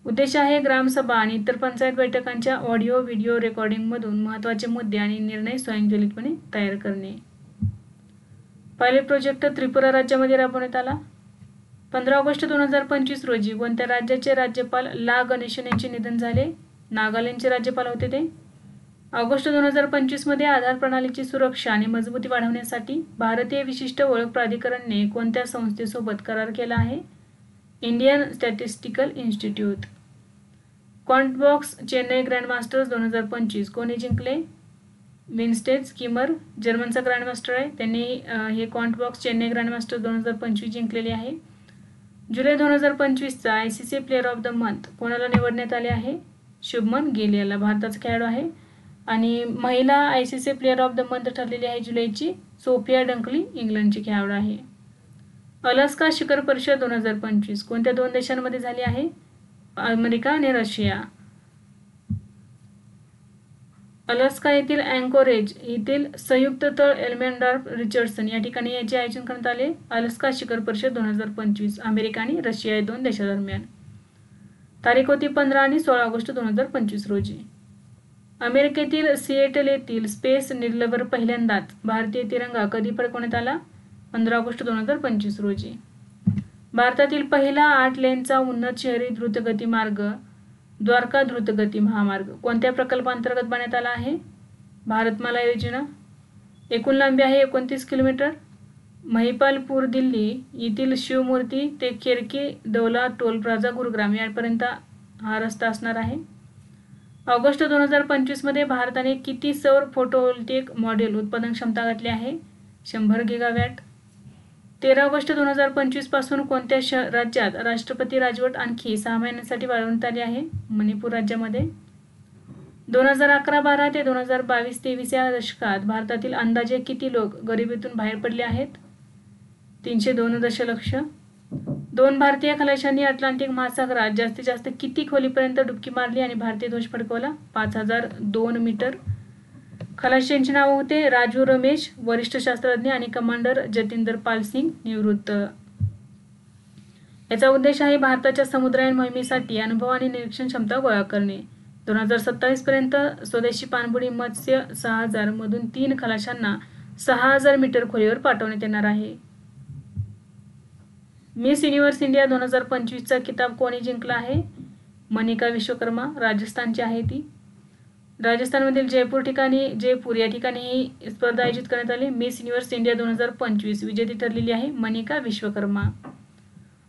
उद्देश आहे ग्रामसभा आणि इतर पंचायत बैठकांच्या ऑडिओ व्हिडिओ रेकॉर्डिंगमधून महत्त्वाचे मुद्दे आणि निर्णय स्वयंचलितपणे तयार करणे. पायलट प्रोजेक्ट त्रिपुरा राज्यामध्ये राबवण्यात आला. 15 ऑगस्ट 2025 रोजी कोणत्या राज्याचे राज्यपाल ला गणेशन यांचे निधन झाले? नागालँडचे राज्यपाल होते ते. ऑगस्ट 2025 मध्ये आधार प्रणालीची सुरक्षा आणि मजबूती वाढवण्यासाठी भारतीय विशिष्ट ओळख प्राधिकरणने कोणत्या संस्थेसोबत करार केला आहे? Indian statistical institute. Quantbox Chennai grandmasters 2025 कोणी जिंकले? विन्स्टेड स्कीमर जर्मनचा ग्रँडमास्टर आहे, त्यांनी हे क्वांटबॉक्स चेन्नई ग्रँडमास्टर्स 2025 जिंकलेले आहे. जुलै 2025चा ICC player of the month कोणाला निवडण्यात आले आहे? शुभमन गिल याला, भारताचा खेळाडू आहे. आणि महिला ICC player of the month ठरलेली आहे जुलैची सोफिया डंकली, इंग्लंडची खेळाडू आहे. अलास्का शिखर परिषद 2025 कोणत्या दोन देशांमध्ये झाली आहे? अमेरिका आणि रशिया. अलास्का येथील अँकोरेज येथील संयुक्त तळ एल्मेंडॉर्फ रिचर्डसन या ठिकाणी याचे आयोजन करण्यात आले. अलास्का शिखर परिषद 2025 अमेरिका आणि रशिया या दोन देशांदरम्यान. तारीख होती 15 आणि 16 ऑगस्ट 2025 रोजी. अमेरिकेतील सिएटल येथील स्पेस निडलवर पहिल्यांदाच भारतीय तिरंगा कधी फडकवण्यात आला? 15 ऑगस्ट 2025 रोजी. भारतातील पहिला 8 लेनचा उन्नत शहरी द्रुतगती मार्ग द्वारका द्रुतगती महामार्ग कोणत्या प्रकल्पांतर्गत बांधण्यात आला आहे? भारतमाला योजना. एकूण लांबी आहे 29 किलोमीटर. महिपालपूर दिल्ली येथील शिवमूर्ती ते खिरकी दौला टोल प्लाझा गुरुग्राम यापर्यंत हा रस्ता असणार आहे. ऑगस्ट 2025 मध्ये भारताने किती सौर फोटोव्होल्टेइक मॉड्यूल उत्पादन क्षमता गाठली आहे? 100 गिगावॅट. 13 ऑगस्ट 2025 पासून कोणत्या राज्यात राष्ट्रपती राजवट आणखी 6 महिन्यांसाठी वाढवण्यात आली आहे? मणिपूर राज्यामध्ये. 2011-12 ते 2022-23 या दशकात भारतातील अंदाजे किती लोक गरिबीतून बाहेर पडले आहेत? 302 दशलक्ष. 2 भारतीय खलाशांनी अटलांटिक महासागरात जास्तीत जास्त किती खोलीपर्यंत डुबकी मारली आणि भारतीय ध्वज फडकवला? 5002 मीटर. खलाशांची नाव होते राजू रमेश, वरिष्ठ शास्त्रज्ञ आणि कमांडर जतिंदर पाल सिंग, निवृत्त. याचा उद्देश आहे भारताच्या समुद्रयान मोहिमेसाठी अनुभव आणि निरीक्षण क्षमता गोळा करणे. 2027 पर्यंत स्वदेशी पाणबुडी मत्स्य 6000 मधून 3 खलाशांना 6000 मीटर खोलीवर पाठवण्यात येणार आहे. मिस युनिव्हर्स इंडिया 2025चा किताब कोणी जिंकला आहे? मनिका विश्वकर्मा, राजस्थानची आहे ती. राजस्थानमधील जयपूर या ठिकाणी ही स्पर्धा आयोजित करण्यात आली. मिस युनिव्हर्स इंडिया 2025 विजेती ठरलेली आहे मनिका विश्वकर्मा.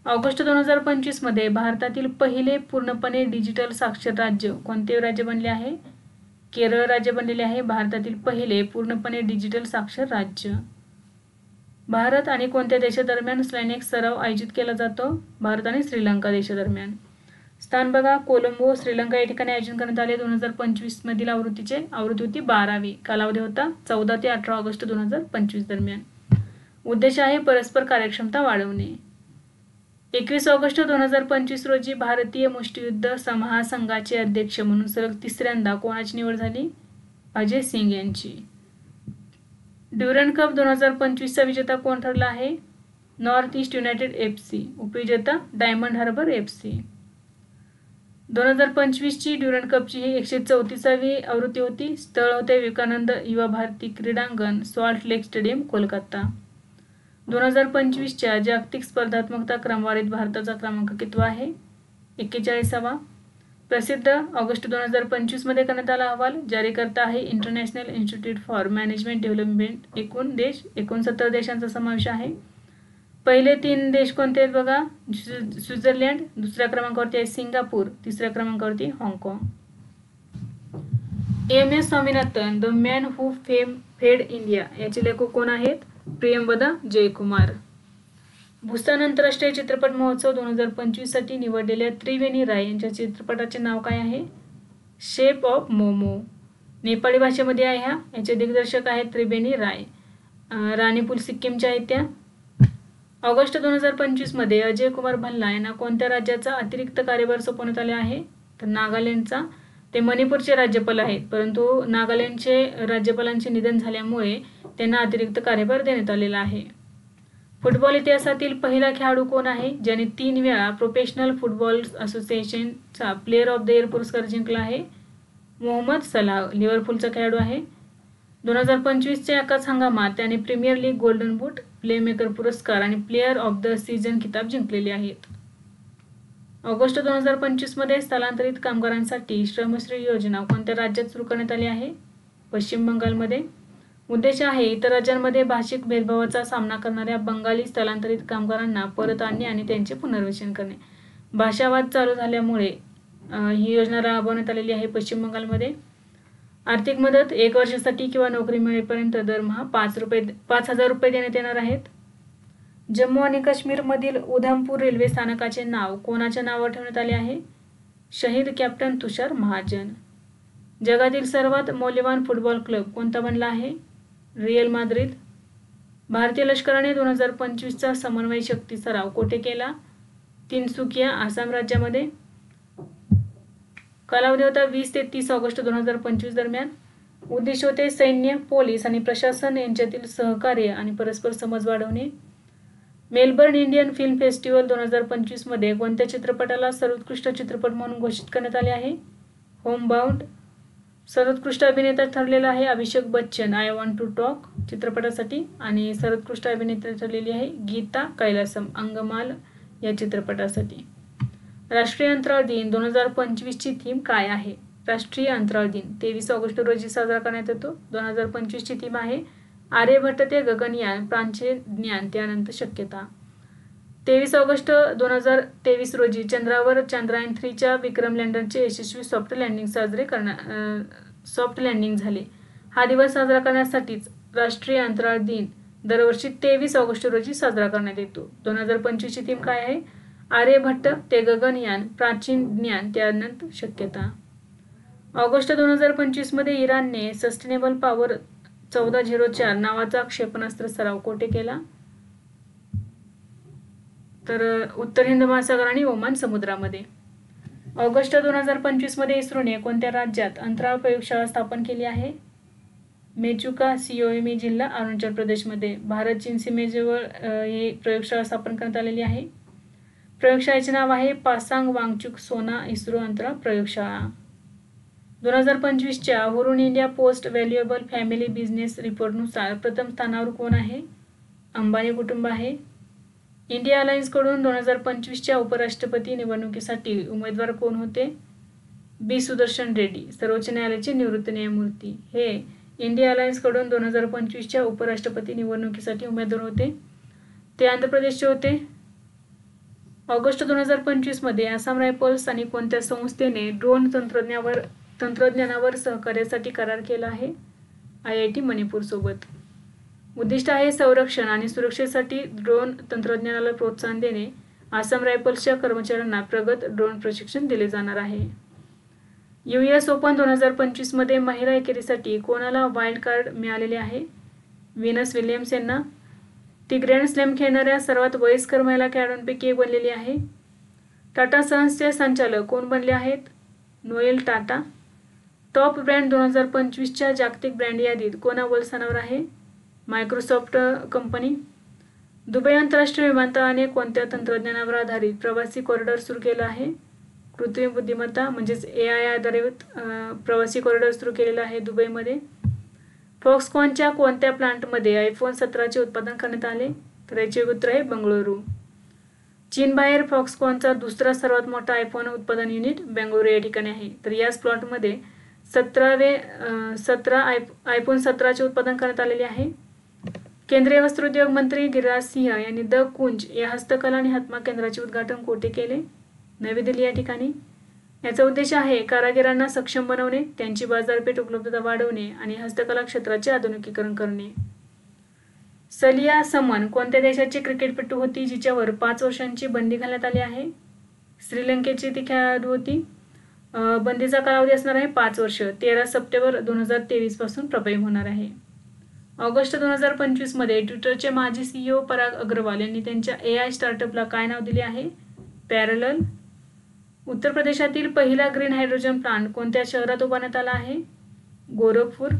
ऑगस्ट 2025 मध्ये भारतातील पहिले पूर्णपणे डिजिटल साक्षर राज्य कोणते राज्य बनले आहे? केरळ राज्य बनलेले आहे भारतातील पहिले पूर्णपणे डिजिटल साक्षर राज्य. भारत आणि कोणत्या देशादरम्यान स्लायनेक सराव आयोजित केला जातो? भारत आणि श्रीलंका देशादरम्यान. स्थान बघा, कोलंबो श्रीलंका या ठिकाणी आयोजन करण्यात आले. 2025 मधील आवृत्ती होती 12वी. कालावधी होता 14 ते 18 ऑगस्ट 2025 दरम्यान. उद्देश आहे परस्पर कार्यक्षमता वाढवणे. 21 ऑगस्ट 2025 रोजी भारतीय मुष्टियुद्ध महासंघाचे अध्यक्ष म्हणून सलग 3ऱ्यांदा कोणाची निवड झाली? अजय सिंग यांची. ड्युरंड कप 2025चा विजेता कोण ठरला आहे? North east United FC. उपविजेता डायमंड हार्बर FC. 2025ची ड्युरंड कपची ही 134वी आवृत्ती होती. स्थळ होते विवेकानंद युवा भारती क्रीडांगण, सॉल्ट लेक स्टेडियम, कोलकाता. 2025च्या जागतिक स्पर्धात्मकता क्रमवारीत भारताचा क्रमांक कितवा आहे? 41वा. प्रसिद्ध ऑगस्ट 2025 मध्ये करण्यात आला अहवाल. जारीकर्ता आहे international institute for management development. एकूण देश 69 देशांचा समावेश आहे. पहिले 3 देश कोणते आहेत बघा? स्वित्झर्लंड, दुसऱ्या क्रमांकावरती आहे सिंगापूर, तिसऱ्या क्रमांकावरती हाँगकाँग. M S. Swaminathan, the man who fed India, याचे लेखक कोण आहेत? प्रियंवदा जयकुमार. बुसान आंतरराष्ट्रीय चित्रपट महोत्सव 2025 साठी निवडलेल्या त्रिवेणी राय यांच्या चित्रपटाचे नाव काय आहे? Shape of momo. नेपाळी भाषेमध्ये आहे हा. याचे दिग्दर्शक आहेत त्रिवेणी राय. राणीपूल सिक्कीमच्या आहेत त्या. ऑगस्ट 2025 मध्ये अजय कुमार भल्ला यांना कोणत्या राज्याचा अतिरिक्त कार्यभार सोपवण्यात आले आहे? तर नागालँडचा. ते मणिपूरचे राज्यपाल आहेत, परंतु नागालँडचे राज्यपालांचे निधन झाल्यामुळे त्यांना अतिरिक्त कार्यभार देण्यात आलेला आहे. फुटबॉल इतिहासातील पहिला खेळाडू कोण आहे ज्याने 3 वेळा प्रोफेशनल फुटबॉल असोसिएशनचा प्लेअर ऑफ द इयर पुरस्कार जिंकला आहे? मोहम्मद सलाह, लिव्हरपूलचा खेळाडू आहे. 2025च्या एकाच हंगामात त्याने प्रीमियर लीग गोल्डन बूट, प्लेमेकर पुरस्कार आणि प्लेअर ऑफ द सीझन किताब जिंकलेले आहेत. ऑगस्ट 2025 मध्ये स्थलांतरित कामगारांसाठी श्रमश्री योजना कोणत्या राज्यात सुरू करण्यात आली आहे? पश्चिम बंगालमध्ये. उद्देश आहे इतर राज्यांमध्ये भाषिक भेदभावाचा सामना करणाऱ्या बंगाली स्थलांतरित कामगारांना परत आणणे आणि त्यांचे पुनर्वसन करणे. भाषावाद चालू झाल्यामुळे ही योजना राबवण्यात आलेली आहे पश्चिम बंगालमध्ये. आर्थिक मदत 1 वर्षासाठी किंवा नोकरी मिळेपर्यंत दरमहा 5,000 रुपये देण्यात येणार आहेत. जम्मू आणि काश्मीरमधील उधमपूर रेल्वे स्थानकाचे नाव कोणाच्या नावावर ठेवण्यात आले आहे? शहीद कॅप्टन तुषार महाजन. जगातील सर्वात मौल्यवान फुटबॉल क्लब कोणता बनला आहे? Real Madrid. भारतीय लष्कराने 2025चा समन्वय शक्ती सराव कोठे केला? तिनसुकिया, आसाम राज्यामध्ये. कालावधी होता 20 ते 30 ऑगस्ट 2025 दरम्यान. उद्देश होते सैन्य, पोलीस आणि प्रशासन यांच्यातील सहकार्य आणि परस्पर समज वाढवणे. मेलबर्न इंडियन फिल्म फेस्टिवल 2025 मध्ये कोणत्या चित्रपटाला सर्वोत्कृष्ट चित्रपट म्हणून घोषित करण्यात आले आहे? होमबाउंड. सर्वोत्कृष्ट अभिनेता ठरलेला आहे Abhishek Bachchan I want to talk चित्रपटासाठी, आणि सर्वोत्कृष्ट अभिनेत्री ठरलेली आहे गीता कैलासम अंगमाल या चित्रपटासाठी. राष्ट्रीय अंतराळ दिन 2025 ची थीम काय आहे? राष्ट्रीय अंतराळ दिन 23 ऑगस्ट रोजी साजरा करण्यात येतो. 2025 ची थीम आहे आर्यभट्ट ते गगनयान, प्राच्य ज्ञान ते अनंत शक्यता. 23 ऑगस्ट 2023 रोजी चंद्रावर चांद्रयान 3च्या विक्रम लँडरचे यशस्वी सॉफ्ट लँडिंग झाले. हा दिवस साजरा करण्यासाठीच राष्ट्रीय अंतराळ दिन दरवर्षी 23 ऑगस्ट रोजी साजरा करण्यात येतो. 2025 ची थीम काय आहे? आर्यभट्ट ते गगनयान, प्राचीन ज्ञान ते अनंत शक्यता. ऑगस्ट 2025 मध्ये इराणने सस्टेनेबल पॉवर 1404 नावाचा क्षेपणास्त्र सराव कोठे केला? तर उत्तर हिंद महासागर आणि ओमान समुद्रामध्ये. ऑगस्ट 2025 मध्ये इस्रोने कोणत्या राज्यात अंतराळ प्रयोगशाळा स्थापन केली आहे? मेचुका सिओमी जिल्हा अरुणाचल प्रदेशमध्ये. भारत चीन सीमेजवळ ही प्रयोगशाळा स्थापन करण्यात आलेली आहे. प्रयोगशाळेचे नाव आहे पासांग वांगचुक सोना इस्रो अंतराळ प्रयोगशाळा. 2025च्या Hurun India most valuable family business रिपोर्टनुसार प्रथम स्थानावर कोण आहे? अंबानी कुटुंब आहे. इंडिया अलायन्सकडून 2025च्या उपराष्ट्रपती निवडणुकीसाठी उमेदवार कोण होते? बी सुदर्शन रेड्डी, सर्वोच्च न्यायालयाचे निवृत्त न्यायमूर्ती. हे इंडिया अलायन्सकडून 2025च्या उपराष्ट्रपती निवडणुकीसाठी उमेदवार होते. ते आंध्र प्रदेशचे होते. ऑगस्ट 2025 मध्ये आसाम रायफल्स आणि कोणत्या संस्थेने ड्रोन तंत्रज्ञानावर सहकार्यासाठी करार केला आहे? IIT मणिपूर सोबत. उद्दिष्ट आहे संरक्षण आणि सुरक्षेसाठी ड्रोन तंत्रज्ञानाला प्रोत्साहन देणे. आसाम रायफल्सच्या कर्मचाऱ्यांना प्रगत ड्रोन प्रशिक्षण दिले जाणार आहे. US ओपन 2025 मध्ये महिला एकेरीसाठी कोणाला वाईल्ड कार्ड मिळालेले आहे? व्हीनस विलियम्स यांना. ती ग्रँड स्लॅम खेळणाऱ्या सर्वात वयस्कर महिला खेळाडूंपैकी एक बनलेली आहे. टाटा सन्सचे संचालक कोण बनले आहेत? नोएल टाटा. टॉप ब्रँड 2025च्या जागतिक ब्रँड यादीत कोणावर स्थानावर आहे? Microsoft company. दुबई आंतरराष्ट्रीय विमानतळाने कोणत्या तंत्रज्ञानावर आधारित प्रवासी कॉरिडॉर सुरू केला आहे? कृत्रिम बुद्धिमत्ता म्हणजेच AI आधारित प्रवासी कॉरिडॉर सुरू केलेला आहे दुबईमध्ये. फॉक्सकॉनच्या कोणत्या प्लांटमध्ये आयफोन 17चे उत्पादन करण्यात आले? तर याचे उत्तर आहे बंगळुरू. चीन बाहेर फॉक्सकॉनचा दुसरा सर्वात मोठा आयफोन उत्पादन युनिट बेंगळुरू या ठिकाणी आहे. तर याच प्लॉटमध्ये 17 आयफोन 17चे उत्पादन करण्यात आलेले आहे. केंद्रीय वस्त्रोद्योग मंत्री गिरिराज सिंह यांनी द कुंज या हस्तकला आणि हातमाग केंद्राचे उद्घाटन कोठे केले? नवी दिल्ली या ठिकाणी. याचा उद्देश आहे कारागिरांना सक्षम बनवणे, त्यांची बाजारपेठ उपलब्धता वाढवणे आणि हस्तकला क्षेत्राचे आधुनिकीकरण करणे. सलिया समन कोणत्या देशाची क्रिकेटपटू होती जिच्यावर 5 वर्षांची बंदी घालण्यात आली आहे? श्रीलंकेची ती खेळाडू होती. बंदीचा कालावधी असणार आहे 5 वर्ष. 13 सप्टेंबर 2023 पासून प्रभावी होणार आहे. ऑगस्ट 2025 मध्ये ट्विटरचे माजी CEO पराग अग्रवाल यांनी त्यांच्या AI स्टार्टअपला काय नाव दिले आहे? पॅरलल. उत्तर प्रदेशातील पहिला ग्रीन हायड्रोजन प्लांट कोणत्या शहरात उभारण्यात आला आहे? गोरखपूर.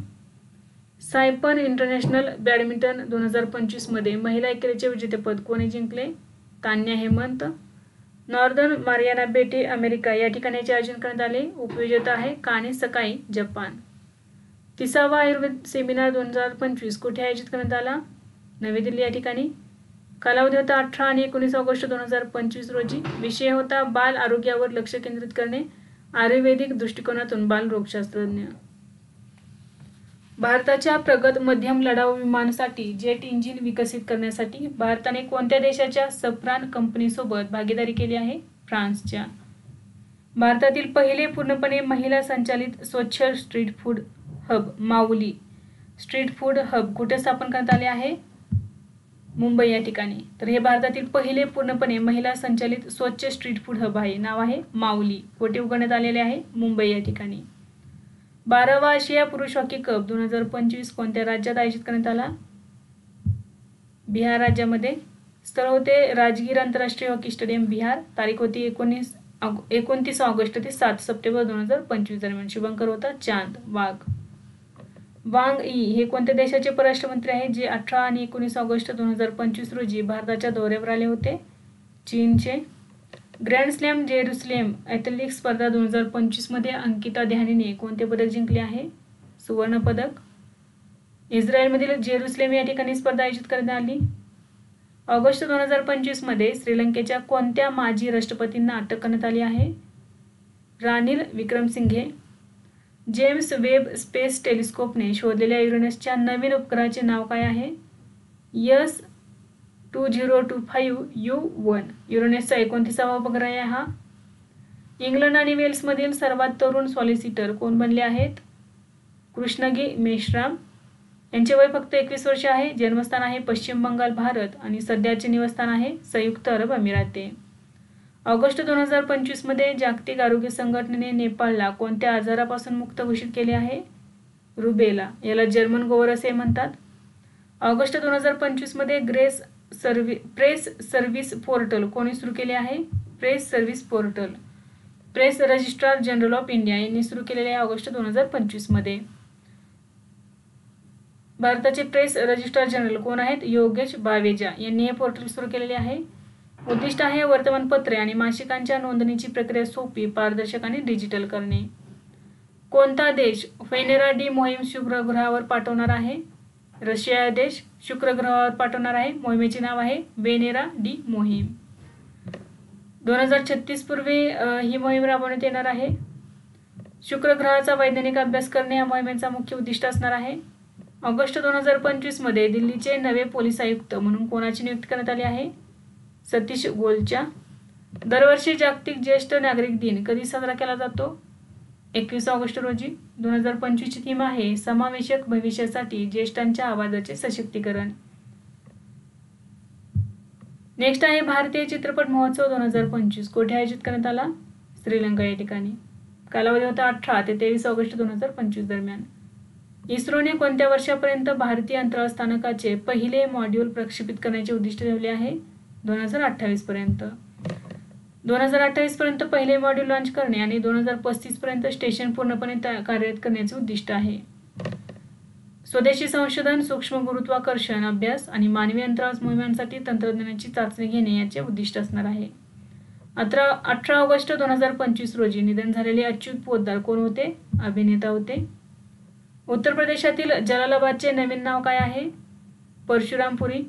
सायपन इंटरनॅशनल बॅडमिंटन 2025 मध्ये महिला एकेरीचे विजेतेपद कोणी जिंकले? तान्या हेमंत. नॉर्दर्न मारियाना बेटे अमेरिका या ठिकाणी आयोजन करण्यात आले. उपविजेता आहे काने सकाई, जपान. 30वा आयुर्वेद सेमिनार 2025 कुठे आयोजित करण्यात आला? नवी दिल्ली या ठिकाणी. कालावधी होता 18 आणि 19 ऑगस्ट 2025 रोजी. विषय होता बाल आरोग्यावर लक्ष केंद्रित करणे, आयुर्वेदिक दृष्टिकोनातून बालरोगशास्त्रज्ञ. भारताच्या प्रगत मध्यम लढाऊ विमानासाठी जेट इंजिन विकसित करण्यासाठी भारताने कोणत्या देशाच्या सफ्रान कंपनीसोबत भागीदारी केली आहे? फ्रान्सच्या. भारतातील पहिले पूर्णपणे महिला संचालित स्वच्छ स्ट्रीट फूड हब माऊली स्ट्रीट फूड हब कुठे स्थापन करण्यात आले आहे? मुंबई या ठिकाणी. तर हे भारतातील पहिले पूर्णपणे महिला संचालित स्वच्छ स्ट्रीट फूड हब आहे. नाव आहे माऊली. कोठे उघडण्यात आलेले आहे? मुंबई या ठिकाणी. 12वा आशिया पुरुष हॉकी कप 2025 कोणत्या राज्यात आयोजित करण्यात आला? बिहार राज्यामध्ये. स्थळ होते राजगीर आंतरराष्ट्रीय हॉकी स्टेडियम, बिहार. तारीख होती 29 ऑगस्ट ते 7 सप्टेंबर 2025 दरम्यान. शुभंकर होता चांद. वांग ई हे कोणत्या देशाचे परराष्ट्र मंत्री आहेत जे 18 आणि 19 ऑगस्ट 2025 रोजी भारताच्या दौऱ्यावर आले होते? चीनचे. ग्रँड स्लॅम जेरुसलेम ॲथलेटिक्स स्पर्धा 2025 मध्ये अंकिता ध्यानीने कोणते पदक जिंकले आहे? सुवर्ण पदक. इस्रायलमधील जेरुसलेम या ठिकाणी स्पर्धा आयोजित करण्यात आली. ऑगस्ट 2025 मध्ये श्रीलंकेच्या कोणत्या माजी राष्ट्रपतींना अटक करण्यात आली आहे? Ranil Wickremesinghe. James Webb space टेलिस्कोपने शोधलेल्या युरेनसच्या नवीन उपग्रहाचे नाव काय आहे? S2025U1. युरेनसचा 29वा उपग्रह आहे हा. इंग्लंड आणि वेल्समधील सर्वात तरुण सॉलिसिटर कोण बनले आहेत? कृष्णगी मेश्राम. यांचे वय फक्त 21 वर्ष आहे. जन्मस्थान आहे पश्चिम बंगाल, भारत आणि सध्याचे निवासस्थान आहे संयुक्त अरब अमिराते. ऑगस्ट 2025 मध्ये जागतिक आरोग्य संघटनेने नेपाळला कोणत्या आजारापासून मुक्त घोषित केले आहे? रुबेला. याला जर्मन गोवर असे म्हणतात. ऑगस्ट 2025 मध्ये प्रेस सर्व्हिस पोर्टल कोणी सुरू केले आहे? Press service portal press registrar general of India यांनी सुरू केलेले आहे ऑगस्ट 2025 मध्ये. भारताचे प्रेस रजिस्ट्रार जनरल कोण आहेत? योगेश बावेजा यांनी हे पोर्टल सुरू केलेले आहे. उद्दिष्ट आहे वर्तमानपत्रे आणि मासिकांच्या नोंदणीची प्रक्रिया सोपी, पारदर्शक आणि डिजिटल करणे. कोणता देश वेनेरा डी मोहीम शुक्रग्रहावर पाठवणार आहे? रशिया देश शुक्रग्रहावर पाठवणार आहे. मोहिमेचे नाव आहे वेनेरा डी मोहीम. 2036 पूर्वी ही मोहीम राबवण्यात येणार आहे. शुक्रग्रहाचा वैज्ञानिक अभ्यास करणे या मोहिमेचा मुख्य उद्दिष्ट असणार आहे. ऑगस्ट 2025 मध्ये दिल्लीचे नवे पोलीस आयुक्त म्हणून कोणाची नियुक्ती करण्यात आली आहे? सतीश गोलच्या. दरवर्षी जागतिक ज्येष्ठ नागरिक दिन कधी साजरा केला जातो? 21 ऑगस्ट रोजी. 2025 ची थीम आहे समावेशक भविष्यासाठी ज्येष्ठांच्या आवाजाचे सशक्तीकरण. नेक्स्ट आहे भारतीय चित्रपट महोत्सव 2025 कोठे आयोजित करण्यात आला? श्रीलंका या ठिकाणी. कालावधी होता 18 ते 23 ऑगस्ट 2025 दरम्यान. इस्रोने कोणत्या वर्षापर्यंत भारतीय अंतराळ स्थानकाचे पहिले मॉड्यूल प्रक्षेपित करण्याचे उद्दिष्ट ठेवले आहे? 2028 पर्यंत. 2028 पर्यंत पहिले मॉड्यूल लॉन्च करणे आणि 2035 पर्यंत स्टेशन पूर्णपणे कार्यरत करण्याचे उद्दिष्ट आहे. स्वदेशी संशोधन, सूक्ष्म गुरुत्वाकर्षण अभ्यास आणि मानवी अंतराळ मोहिमांसाठी तंत्रज्ञानाची चाचणी घेणे याचे उद्दिष्ट असणार आहे. 18 ऑगस्ट 2025 रोजी निधन झालेले अच्युत पोद्दार कोण होते? अभिनेता होते. उत्तर प्रदेशातील जलालाबादचे नवीन नाव काय आहे? परशुरामपुरी.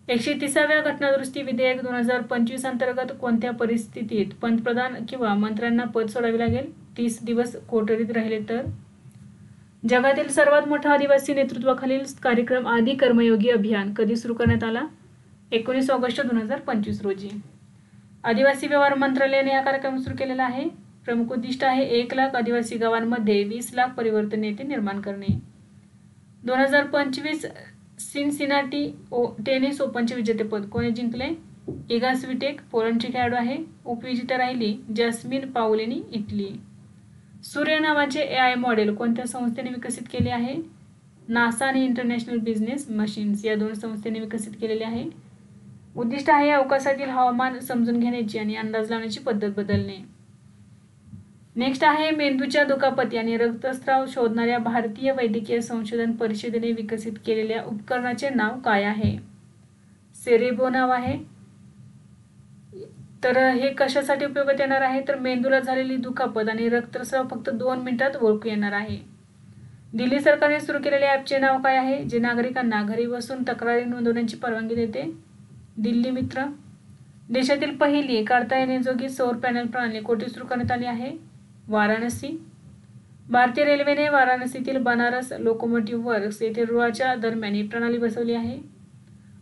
130व्या घटनादुरुस्ती विधेयक 2025 अंतर्गत कोणत्या परिस्थितीत पंतप्रधान किंवा मंत्र्यांना पद सोडावे लागेल? 30 दिवस कोठडीत राहिले तर. जगातील सर्वात मोठा आदिवासी नेतृत्वाखालील कार्यक्रम आदि कर्मयोगी अभियान कधी सुरू करण्यात आला? 19 ऑगस्ट 2025 रोजी. आदिवासी व्यवहार मंत्रालयाने हा कार्यक्रम सुरू केलेला आहे. प्रमुख उद्दिष्ट आहे 1 लाख आदिवासी गावांमध्ये 20 लाख परिवर्तन नेते निर्माण करणे. 2025 सिनसिनाटी टेनिस ओपनचे विजेतेपद कोणी जिंकले? इगा स्विटेक पोलंडची खेळाडू आहे. उपविजेता राहिली जॅस्मिन पाओलेनी इटली. सूर्य नावाचे AI मॉडेल कोणत्या संस्थेने विकसित केले आहे? नासा आणि इंटरनॅशनल बिझनेस मशीन्स या 2 संस्थेने विकसित केलेले आहे. उद्दिष्ट आहे अवकाशातील हवामान समजून घेण्याची आणि अंदाज लावण्याची पद्धत बदलणे. नेक्स्ट आहे मेंदूच्या दुखापती आणि रक्तस्राव शोधणाऱ्या भारतीय वैद्यकीय संशोधन परिषदेने विकसित केलेल्या उपकरणाचे नाव काय आहे? सेरेब्रो नाव आहे. तर हे कशासाठी उपयोगात येणार आहे? तर मेंदूला झालेली दुखापत आणि रक्तस्राव फक्त 2 मिनिटात ओळखू येणार आहे. दिल्ली सरकारने सुरू केलेल्या ॲपचे नाव काय आहे जे नागरिकांना घरी बसून तक्रारी नोंदवण्याची परवानगी देते? दिल्ली मित्र. देशातील पहिली काढता येण्याजोगी सौर पॅनल प्रणाली कोठे सुरू करण्यात आली आहे? वाराणसी. भारतीय रेल्वेने वाराणसीतील बनारस लोकोमोटिव्ह वर्क्स येथे रुळाच्या दरम्यान ही प्रणाली बसवली आहे.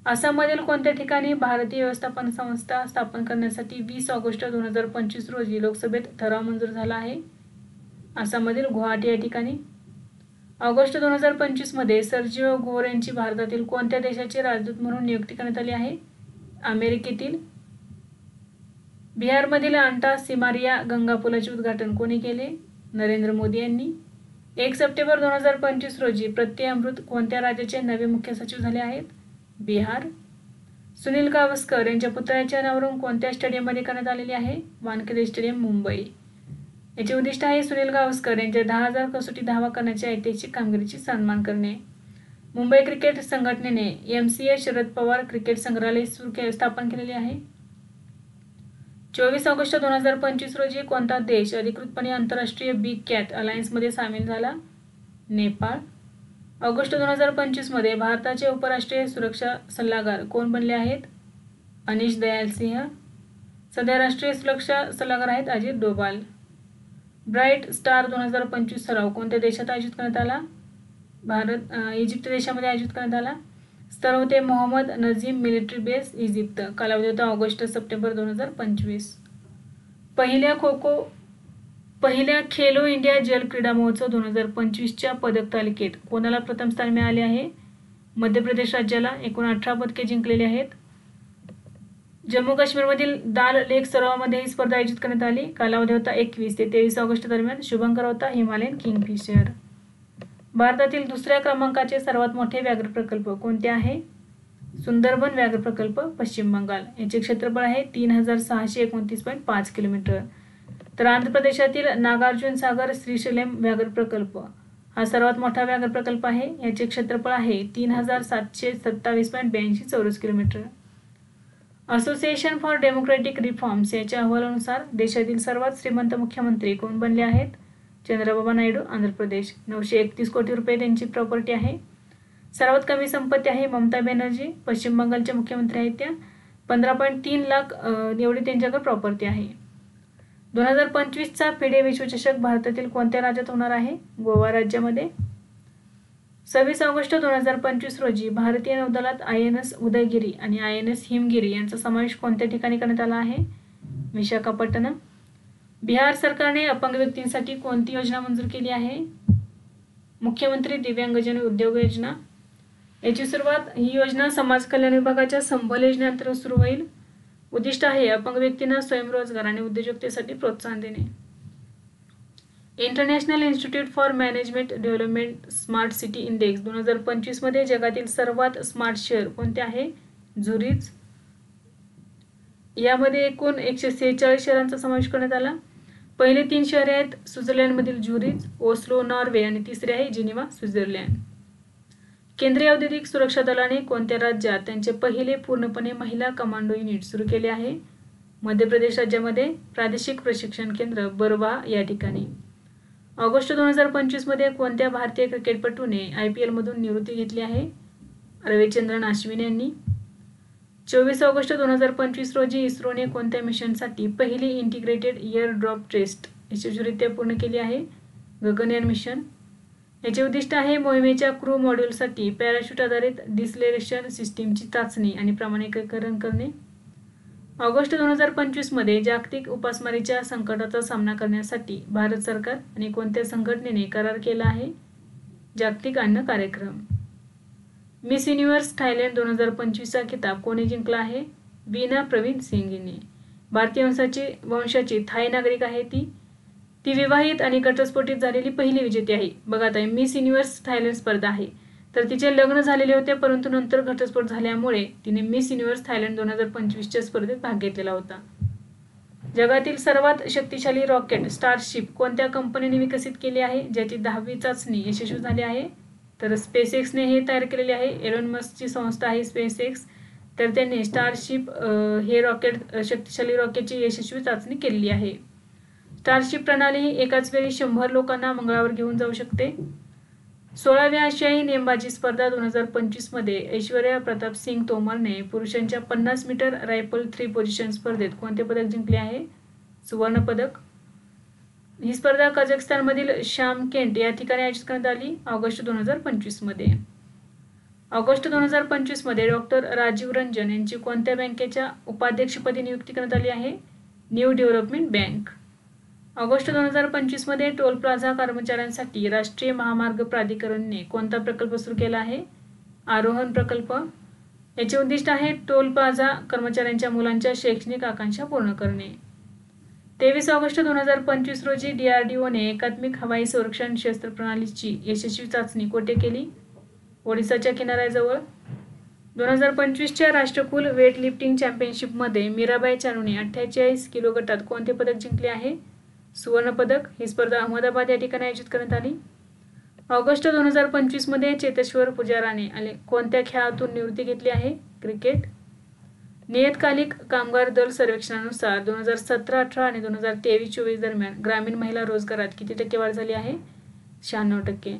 आसाममधील कोणत्या ठिकाणी भारतीय व्यवस्थापन संस्था स्थापन करण्यासाठी 20 ऑगस्ट 2025 रोजी लोकसभेत ठराव मंजूर झाला आहे? आसाममधील गुवाहाटी या ठिकाणी. ऑगस्ट 2025 मध्ये सर्जिओ घोर यांची भारतातील कोणत्या देशाचे राजदूत म्हणून नियुक्ती करण्यात आली आहे? अमेरिकेतील. बिहारमधील अंटा सिमारिया गंगा पुलाचे उद्घाटन कोणी केले? नरेंद्र मोदी यांनी. 1 सप्टेंबर 2025 रोजी प्रत्यय अमृत कोणत्या राज्याचे नवे मुख्य सचिव झाले आहेत? बिहार. सुनील गावस्कर यांच्या पुतळ्याच्या नावावरून कोणत्या स्टेडियममध्ये करण्यात आलेले आहे? वानखेडे स्टेडियम मुंबई. याचे उद्दिष्ट आहे सुनील गावस्कर यांच्या 10,000 कसोटी धावा करण्याच्या ऐतिहासिक कामगिरीची सन्मान करणे. मुंबई क्रिकेट संघटनेने MCA शरद पवार क्रिकेट संग्रहालय स्थापन केलेले आहे. 24 ऑगस्ट 2025 रोजी कोणता देश अधिकृतपणे आंतरराष्ट्रीय बिग कॅट अलायन्समध्ये सामील झाला? नेपाळ. ऑगस्ट 2025 मध्ये भारताचे उपराष्ट्रीय सुरक्षा सल्लागार कोण बनले आहेत? अनिश दयाल सिंह. सध्या राष्ट्रीय सुरक्षा सल्लागार आहेत अजित डोभाल. ब्राईट स्टार 2025 सराव कोणत्या देशात आयोजित करण्यात आला? इजिप्त देशामध्ये आयोजित करण्यात आला. स्थळ होते मोहम्मद नजीम मिलिटरी बेस इजिप्त. कालावधी होता ऑगस्ट सप्टेंबर 2025. पहिल्या खेलो इंडिया जल क्रीडा महोत्सव 2025च्या पदक तालिकेत कोणाला प्रथम स्थान मिळाले आहे? मध्य प्रदेश राज्याला. एकूण 18 पदके जिंकलेली आहेत. जम्मू काश्मीरमधील दाल लेक सरोवरामध्ये ही स्पर्धा आयोजित करण्यात आली. कालावधी होता 21 ते 23 ऑगस्ट दरम्यान. शुभंकर होता हिमालयन किंगफिशर. भारतातील 2ऱ्या क्रमांकाचे सर्वात मोठे व्याघ्र प्रकल्प कोणते आहे? सुंदरबन व्याघ्र प्रकल्प पश्चिम बंगाल. याचे क्षेत्रफळ आहे 3629.5 किलोमीटर. तर आंध्र प्रदेशातील नागार्जुन सागर श्रीशैलम व्याघ्र प्रकल्प हा सर्वात मोठा व्याघ्र प्रकल्प आहे. याचे क्षेत्रफळ आहे 3727.82 चौरस kilometre. Association for democratic reforms याच्या अहवालानुसार देशातील सर्वात श्रीमंत मुख्यमंत्री कोण बनले आहेत? चंद्रबाबा नायडू आंध्र प्रदेश. 931 कोटी रुपये त्यांची प्रॉपर्टी आहे. सर्वात कमी संपत्ती आहे ममता बॅनर्जी पश्चिम बंगालच्या मुख्यमंत्री आहेत त्या. 15.3 लाख एवढी त्यांच्याकडे प्रॉपर्टी आहे. 2025चा फिडे विश्वचषक भारतातील कोणत्या राज्यात होणार आहे? गोवा राज्यामध्ये. 26 ऑगस्ट 2025 रोजी भारतीय नौदलात INS उदयगिरी आणि INS हिमगिरी यांचा समावेश कोणत्या ठिकाणी करण्यात आला आहे? विशाखापट्टणम. बिहार सरकारने अपंग व्यक्तींसाठी कोणती योजना मंजूर केली आहे? मुख्यमंत्री दिव्यांगजन उद्योग योजना. याची सुरुवात ही योजना समाज कल्याण विभागाच्या संबल योजनेअंतर्गत सुरू होईल. उद्दिष्ट आहे अपंग व्यक्तींना स्वयंरोजगार आणि उद्योजकतेसाठी प्रोत्साहन देणे. International institute for management development smart city index 2025 मध्ये जगातील सर्वात स्मार्ट शहर कोणते आहे? झुरिच. यामध्ये एकूण 146 शहरांचा समावेश करण्यात आला. पहिले 3 शहरे आहेत स्वित्झर्लंडमधील झुरिच, ओस्लो नॉर्वे आणि तिसरे आहे जिनिव्हा स्वित्झर्लंड. केंद्रीय औद्योगिक सुरक्षा दलाने कोणत्या राज्यात त्यांचे पहिले पूर्णपणे महिला कमांडो युनिट सुरू केले आहे? मध्य प्रदेश राज्यामध्ये. प्रादेशिक प्रशिक्षण केंद्र बरवा या ठिकाणी. ऑगस्ट 2025 मध्ये कोणत्या भारतीय क्रिकेटपटूने IPL मधून निवृत्ती घेतली आहे? रविचंद्रन अश्विन यांनी. 24 ऑगस्ट 2025 रोजी इस्रोने कोणत्या मिशनसाठी पहिली इंटिग्रेटेड एअर ड्रॉप टेस्ट यशस्वीरित्या पूर्ण केली आहे? गगनयान मिशन. याचे उद्दिष्ट आहे मोहिमेच्या क्रू मॉड्यूलसाठी पॅराशूट आधारित डिसलेरेशन सिस्टीमची चाचणी आणि प्रमाणीकरण करणे. ऑगस्ट 2025 मध्ये जागतिक उपासमारीच्या संकटाचा सामना करण्यासाठी भारत सरकार आणि कोणत्या संघटनेने करार केला आहे? जागतिक अन्न कार्यक्रम. मिस युनिव्हर्स थायलंड 2025चा खिताब कोणी जिंकला आहे? वीना प्रवीण सिंग हिने. भारतीय वंशाची थाय नागरिक आहे ती विवाहित आणि घटस्फोटित झालेली पहिली विजेती आहे. बघा आता मिस युनिव्हर्स थायलंड स्पर्धा आहे, तर तिचे लग्न झालेले होते, परंतु नंतर घटस्फोट झाल्यामुळे तिने मिस युनिव्हर्स थायलंड 2025च्या स्पर्धेत भाग घेतलेला होता. जगातील सर्वात शक्तिशाली रॉकेट स्टारशिप कोणत्या कंपनीने विकसित केली आहे, ज्याची 10वी चाचणी यशस्वी झाली आहे? तर स्पेसएक्सने हे तयार केलेले आहे. एलोन मस्कची संस्था आहे स्पेसएक्स. तर त्यांनी स्टारशिप हे शक्तिशाली रॉकेटची यशस्वी चाचणी केलेली आहे. स्टारशिप प्रणाली ही एकाच वेळी 100 लोकांना मंगळावर घेऊन जाऊ शकते. 16व्या आशियाई नेमबाजी स्पर्धा 2025 मध्ये ऐश्वर्या प्रताप सिंग तोमरने पुरुषांच्या 50 मीटर रायफल 3 पोझिशन स्पर्धेत कोणते पदक जिंकले आहे? सुवर्ण पदक. ही स्पर्धा कझाकस्तानमधील शामकेंट या ठिकाणी आयोजित करण्यात आली ऑगस्ट 2025 मध्ये. ऑगस्ट 2025 मध्ये डॉक्टर राजीव रंजन यांची कोणत्या बँकेच्या उपाध्यक्षपदी नियुक्ती करण्यात आली आहे? New development bank. ऑगस्ट 2025 मध्ये टोल प्लाझा कर्मचाऱ्यांसाठी राष्ट्रीय महामार्ग प्राधिकरणने कोणता प्रकल्प सुरू केला आहे? आरोहण प्रकल्प. याचे उद्दिष्ट आहे टोल प्लाझा कर्मचाऱ्यांच्या मुलांच्या शैक्षणिक आकांक्षा पूर्ण करणे. 23 ऑगस्ट 2025 रोजी DRDOने एकात्मिक हवाई संरक्षण शस्त्र प्रणालीची यशस्वी चाचणी कोठे केली? ओडिसाच्या किनाऱ्याजवळ. 2025च्या राष्ट्रकुल वेटलिफ्टिंग चॅम्पियनशिपमध्ये मीराबाई चानूने 48 किलो गटात कोणते पदक जिंकले आहे? सुवर्ण पदक. ही स्पर्धा अहमदाबाद या ठिकाणी आयोजित करण्यात आली. ऑगस्ट 2025 मध्ये चेतेश्वर पुजाराने कोणत्या खेळातून निवृत्ती घेतली आहे? क्रिकेट. नियतकालिक कामगार दल सर्वेक्षणानुसार 2017-18 आणि 2023-24 दरम्यान ग्रामीण महिला रोजगारात किती टक्के वाढ झाली आहे? 96%.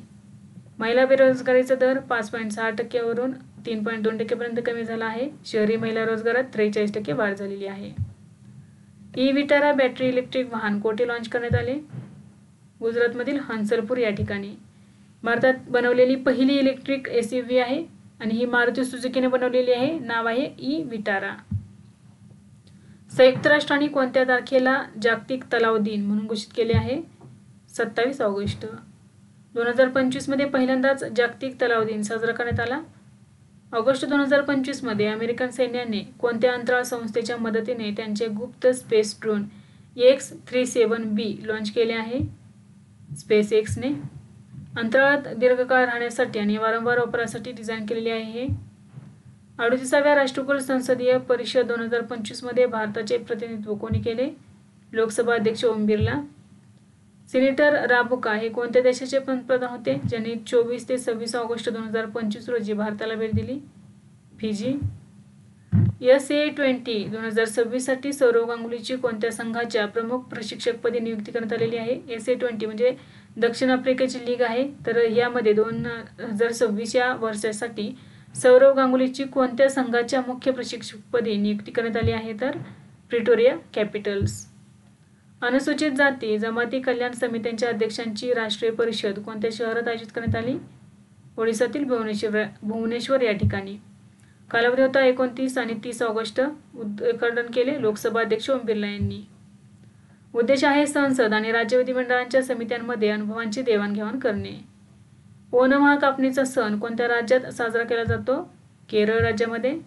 महिला बेरोजगारीचा दर 5.6% वरून 3.2% पर्यंत कमी झाला आहे. शहरी महिला रोजगारात 43% वाढ झालेली आहे. विटारा बॅटरी इलेक्ट्रिक वाहन कोठे लॉन्च करण्यात आले? गुजरातमधील हंसलपूर या ठिकाणी. भारतात बनवलेली पहिली इलेक्ट्रिक SUV आहे आणि ही मारुती सुझुकीने बनवलेली आहे. नाव आहे विटारा. संयुक्त राष्ट्रांनी कोणत्या तारखेला जागतिक तलाव दिन म्हणून घोषित केले आहे? 27 ऑगस्ट. 2025 मध्ये पहिल्यांदाच जागतिक तलाव दिन साजरा करण्यात आला. ऑगस्ट 2025 मध्ये अमेरिकन सैन्याने कोणत्या अंतराळ संस्थेच्या मदतीने त्यांचे गुप्त स्पेस ड्रोन X-37B लॉन्च केले आहे? स्पेसएक्सने. अंतराळात दीर्घकाळ राहण्यासाठी आणि वारंवार वापरासाठी डिझाईन केलेले आहे. 38व्या राष्ट्रकुल संसदीय परिषद 2025 मध्ये भारताचे प्रतिनिधित्व कोणी केले? लोकसभा अध्यक्ष ओम बिर्ला. सिनेटर राबुका हे कोणत्या देशाचे पंतप्रधान होते ज्यांनी 24 ते 26 ऑगस्ट 2025 रोजी भारताला भेट दिली? फिजी. SA-20 2026 साठी सौरव गांगुलीची कोणत्या संघाच्या प्रमुख प्रशिक्षकपदी नियुक्ती करण्यात आलेली आहे? SA-20 म्हणजे दक्षिण आफ्रिकेची लीग आहे. तर यामध्ये 2026 या वर्षासाठी सौरव गांगुलीची कोणत्या संघाच्या मुख्य प्रशिक्षकपदी नियुक्ती करण्यात आली आहे? तर प्रिटोरिया कॅपिटल्स. अनुसूचित जाती जमाती कल्याण समित्यांच्या अध्यक्षांची राष्ट्रीय परिषद कोणत्या शहरात आयोजित करण्यात आली? ओडिसातील भुवनेश्वर या ठिकाणी. कालावधी होता 29 आणि 30 ऑगस्ट. उद्घाटन केले लोकसभा अध्यक्ष ओम बिर्ला यांनी. उद्देश आहे संसद आणि राज्य विधिमंडळांच्या समित्यांमध्ये अनुभवांची देवाणघेवाण करणे. ओणम हा कापणीचा सण कोणत्या राज्यात साजरा केला जातो? केरळ राज्यामध्ये.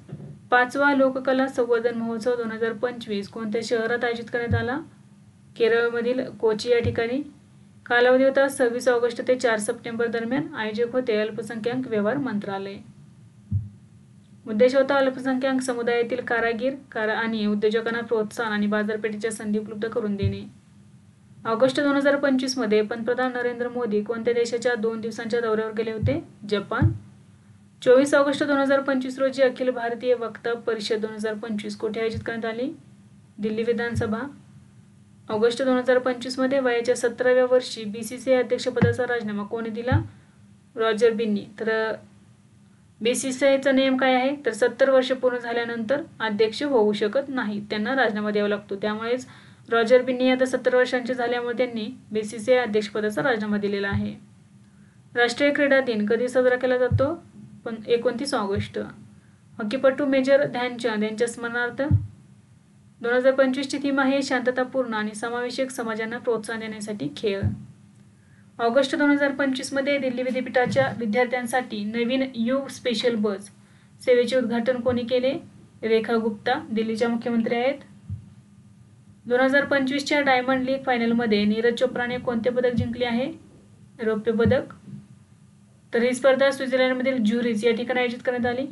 5वा लोककला संवर्धन महोत्सव 2025 कोणत्या शहरात आयोजित करण्यात आला? केरळमधील कोची या ठिकाणी. कालावधी होता 26 ऑगस्ट ते 4 सप्टेंबर दरम्यान. आयोजक होते अल्पसंख्याक व्यवहार मंत्रालय. उद्देश होता अल्पसंख्याक समुदायातील कारागीर आणि उद्योजकांना प्रोत्साहन आणि बाजारपेठेच्या संधी उपलब्ध करून देणे. ऑगस्ट 2025 मध्ये पंतप्रधान नरेंद्र मोदी कोणत्या देशाच्या 2 दिवसांच्या दौऱ्यावर गेले होते? जपान. 24 ऑगस्ट 2025 रोजी अखिल भारतीय वक्ता परिषद 2025 कोठे आयोजित करण्यात आली? दिल्ली विधानसभा. ऑगस्ट 2025 मध्ये वयाच्या 17व्या वर्षी BCCI अध्यक्षपदाचा राजीनामा कोणी दिला? रॉजर बिन्नी. तर BCCIचा नियम काय आहे? तर 70 वर्ष पूर्ण झाल्यानंतर अध्यक्ष होऊ शकत नाहीत, त्यांना राजीनामा द्यावा लागतो. त्यामुळेच रॉजर बिन्नी आता 70 वर्षांचे झाल्यामुळे त्यांनी BCCI अध्यक्षपदाचा राजीनामा दिलेला आहे. राष्ट्रीय क्रीडा दिन कधी साजरा केला जातो? 29 ऑगस्ट. हॉकीपटू मेजर ध्यानचंद यांच्या स्मरणार्थ. 2025ची थीम आहे शांततापूर्ण आणि समावेशक समाजांना प्रोत्साहन देण्यासाठी खेळ. ऑगस्ट 2025 मध्ये दिल्ली विद्यापीठाच्या विद्यार्थ्यांसाठी नवीन स्पेशल बस सेवेचे उद्घाटन कोणी केले? रेखा गुप्ता दिल्लीच्या मुख्यमंत्री आहेत. 2025च्या डायमंड लीग फायनलमध्ये नीरज चोप्राने कोणते पदक जिंकले आहे? रौप्य पदक. तर ही स्पर्धा स्वित्झर्लंडमधील ज्युरिच या ठिकाणी आयोजित करण्यात आली.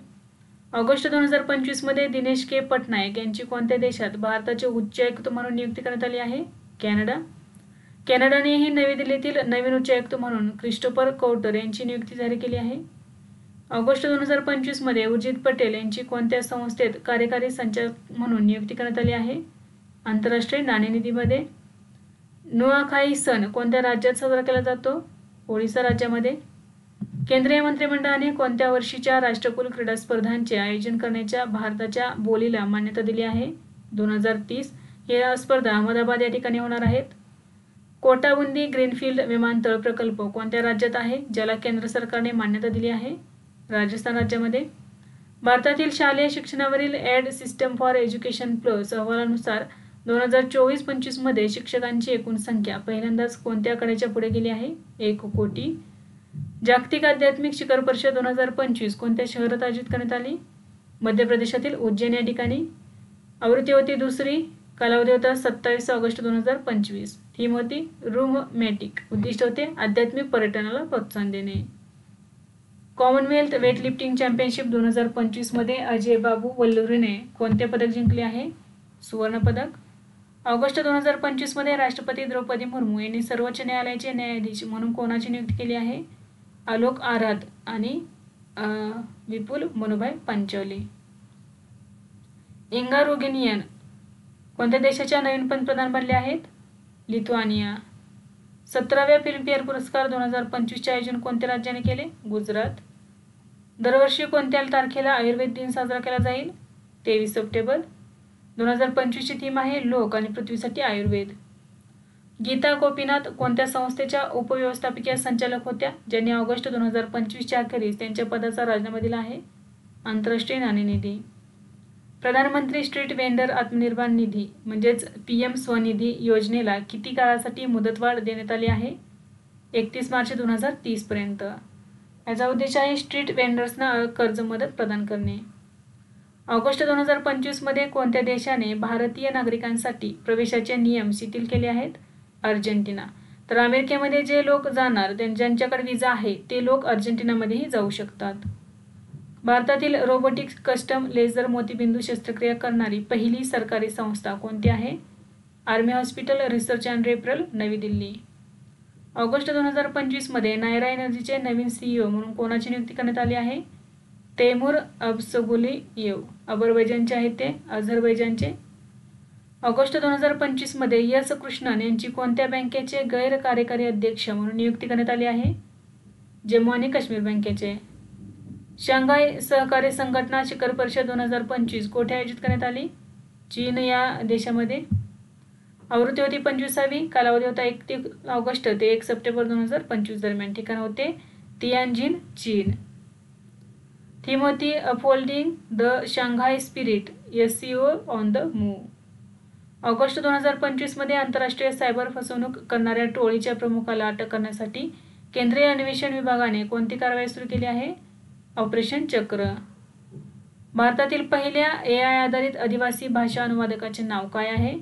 ऑगस्ट 2025 मध्ये दिनेश के पटनायक यांची कोणत्या देशात भारताचे उच्चायुक्त म्हणून नियुक्ती करण्यात आली आहे? कॅनडा. कॅनडानेही नवी दिल्लीतील नवीन उच्चायुक्त म्हणून क्रिस्टोफर कौटर यांची नियुक्ती जाहीर केली आहे. ऑगस्ट 2025 मध्ये उर्जित पटेल यांची कोणत्या संस्थेत कार्यकारी संचालक म्हणून नियुक्ती करण्यात आली आहे? आंतरराष्ट्रीय नाणेनिधीमध्ये. नुआखाई सण कोणत्या राज्यात साजरा केला जातो? ओडिशा राज्यामध्ये. केंद्रीय मंत्रिमंडळाने कोणत्या वर्षीच्या राष्ट्रकुल क्रीडा स्पर्धांचे आयोजन करण्याच्या भारताच्या बोलीला मान्यता दिली आहे? 2030. या स्पर्धा अहमदाबाद या ठिकाणी होणार आहेत. कोटाबुंदी ग्रीनफील्ड विमानतळ प्रकल्प कोणत्या राज्यात आहे, ज्याला केंद्र सरकारने मान्यता दिली आहे? राजस्थान राज्यामध्ये. भारतातील शालेय शिक्षणावरील एड सिस्टम फॉर एज्युकेशन प्लस अहवालानुसार 2024-25 मध्ये शिक्षकांची एकूण संख्या पहिल्यांदाच कोणत्या कडेच्या पुढे गेली आहे? 1 कोटी. जागतिक आध्यात्मिक शिखर परिषद 2025 कोणत्या शहरात आयोजित करण्यात आली? मध्य प्रदेशातील उज्जैन या ठिकाणी. आवृत्ती होती दुसरी. कालावधी होता 27 ऑगस्ट 2025. थीम होती रूममॅटिक. उद्दिष्ट होते आध्यात्मिक पर्यटनाला प्रोत्साहन देणे. कॉमनवेल्थ वेटलिफ्टिंग चॅम्पियनशिप 2025 मध्ये अजय बाबू वल्लुरीने कोणते पदक जिंकले आहे? सुवर्ण पदक. ऑगस्ट 2025 मध्ये राष्ट्रपती द्रौपदी मुर्मू यांनी सर्वोच्च न्यायालयाचे न्यायाधीश म्हणून कोणाची नियुक्ती केली आहे? आलोक आराध आणि विपुल मनुभाई पंचौली. इंगा रोगिनियन कोणत्या देशाच्या नवीन पंतप्रधान बनले आहेत? लिथुआनिया. 17व्या फिल्मफेअर पुरस्कार 2025चे आयोजन कोणत्या राज्याने केले? गुजरात. दरवर्षी कोणत्या तारखेला आयुर्वेद दिन साजरा केला जाईल? 23 सप्टेंबर. 2025ची थीम आहे लोक आणि पृथ्वीसाठी आयुर्वेद. गीता गोपीनाथ कोणत्या संस्थेच्या उपव्यवस्थापकीय संचालक होत्या, ज्यांनी ऑगस्ट 2025च्या अखेरीस त्यांच्या पदाचा राजीनामा दिला आहे? आंतरराष्ट्रीय नाणेनिधी. प्रधानमंत्री स्ट्रीट वेंडर आत्मनिर्भर निधी म्हणजेच PM स्वनिधी योजनेला किती काळासाठी मुदतवाढ देण्यात आली आहे? 31 मार्च 2030 पर्यंत. याचा उद्देश आहे स्ट्रीट वेंडर्सना कर्ज मदत प्रदान करणे. ऑगस्ट 2025 मध्ये कोणत्या देशाने भारतीय नागरिकांसाठी प्रवेशाचे नियम शिथिल केले आहेत? अर्जेंटिना. तर अमेरिकेमध्ये जे लोक जाणार ज्यांच्याकडे विजा आहे ते लोक अर्जेंटिनामध्येही जाऊ शकतात. भारतातील रोबोटिक्स कस्टम लेझर मोतीबिंदू शस्त्रक्रिया करणारी पहिली सरकारी संस्था कोणती आहे? Army hospital research and referral, नवी दिल्ली. ऑगस्ट 2025 मध्ये नायरा एनर्जीचे नवीन CEO म्हणून कोणाची नियुक्ती करण्यात आली आहे? तैमूर अब्सोगुलियेव. अझरबैजानचे आहेत ते. अझरबैजानचे. ऑगस्ट 2025 मध्ये यस कृष्णन यांची कोणत्या बँकेचे गैर कार्यकारी अध्यक्ष म्हणून नियुक्ती करण्यात आली आहे? जम्मू आणि काश्मीर बँकेचे. शांघाय सहकार्य संघटना शिखर परिषद 2025 कोठे आयोजित करण्यात आली? चीन या देशामध्ये. आवृत्ती होती 25वी. कालावधी होता 1 ऑगस्ट ते 1 सप्टेंबर 2025 दरम्यान. ठिकाण होते तियानजिन, चीन. थीम होती upholding the Shanghai spirit, SCO on the move. August 2025 मध्ये आंतरराष्ट्रीय सायबर फसवणूक करणाऱ्या टोळीच्या प्रमुखाला अटक करण्यासाठी केंद्रीय अन्वेषण विभागाने कोणती कारवाई सुरू केली आहे? ऑपरेशन चक्र. भारतातील पहिल्या AI आधारित आदिवासी भाषा अनुवादकाचे नाव काय आहे?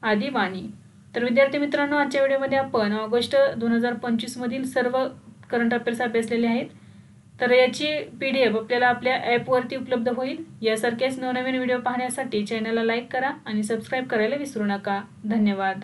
आदिवाणी. तर विद्यार्थी मित्रांनो, आजच्या व्हिडिओमध्ये आपण ऑगस्ट 2025 मधील सर्व करंट अफेअर्स अभ्यासलेले आहेत. तर याची PDF आपल्याला आपल्या ॲपवरती उपलब्ध होईल. यासारखेच नवनवीन व्हिडिओ पाहण्यासाठी चॅनलला लाईक करा आणि सबस्क्राईब करायला विसरू नका. धन्यवाद.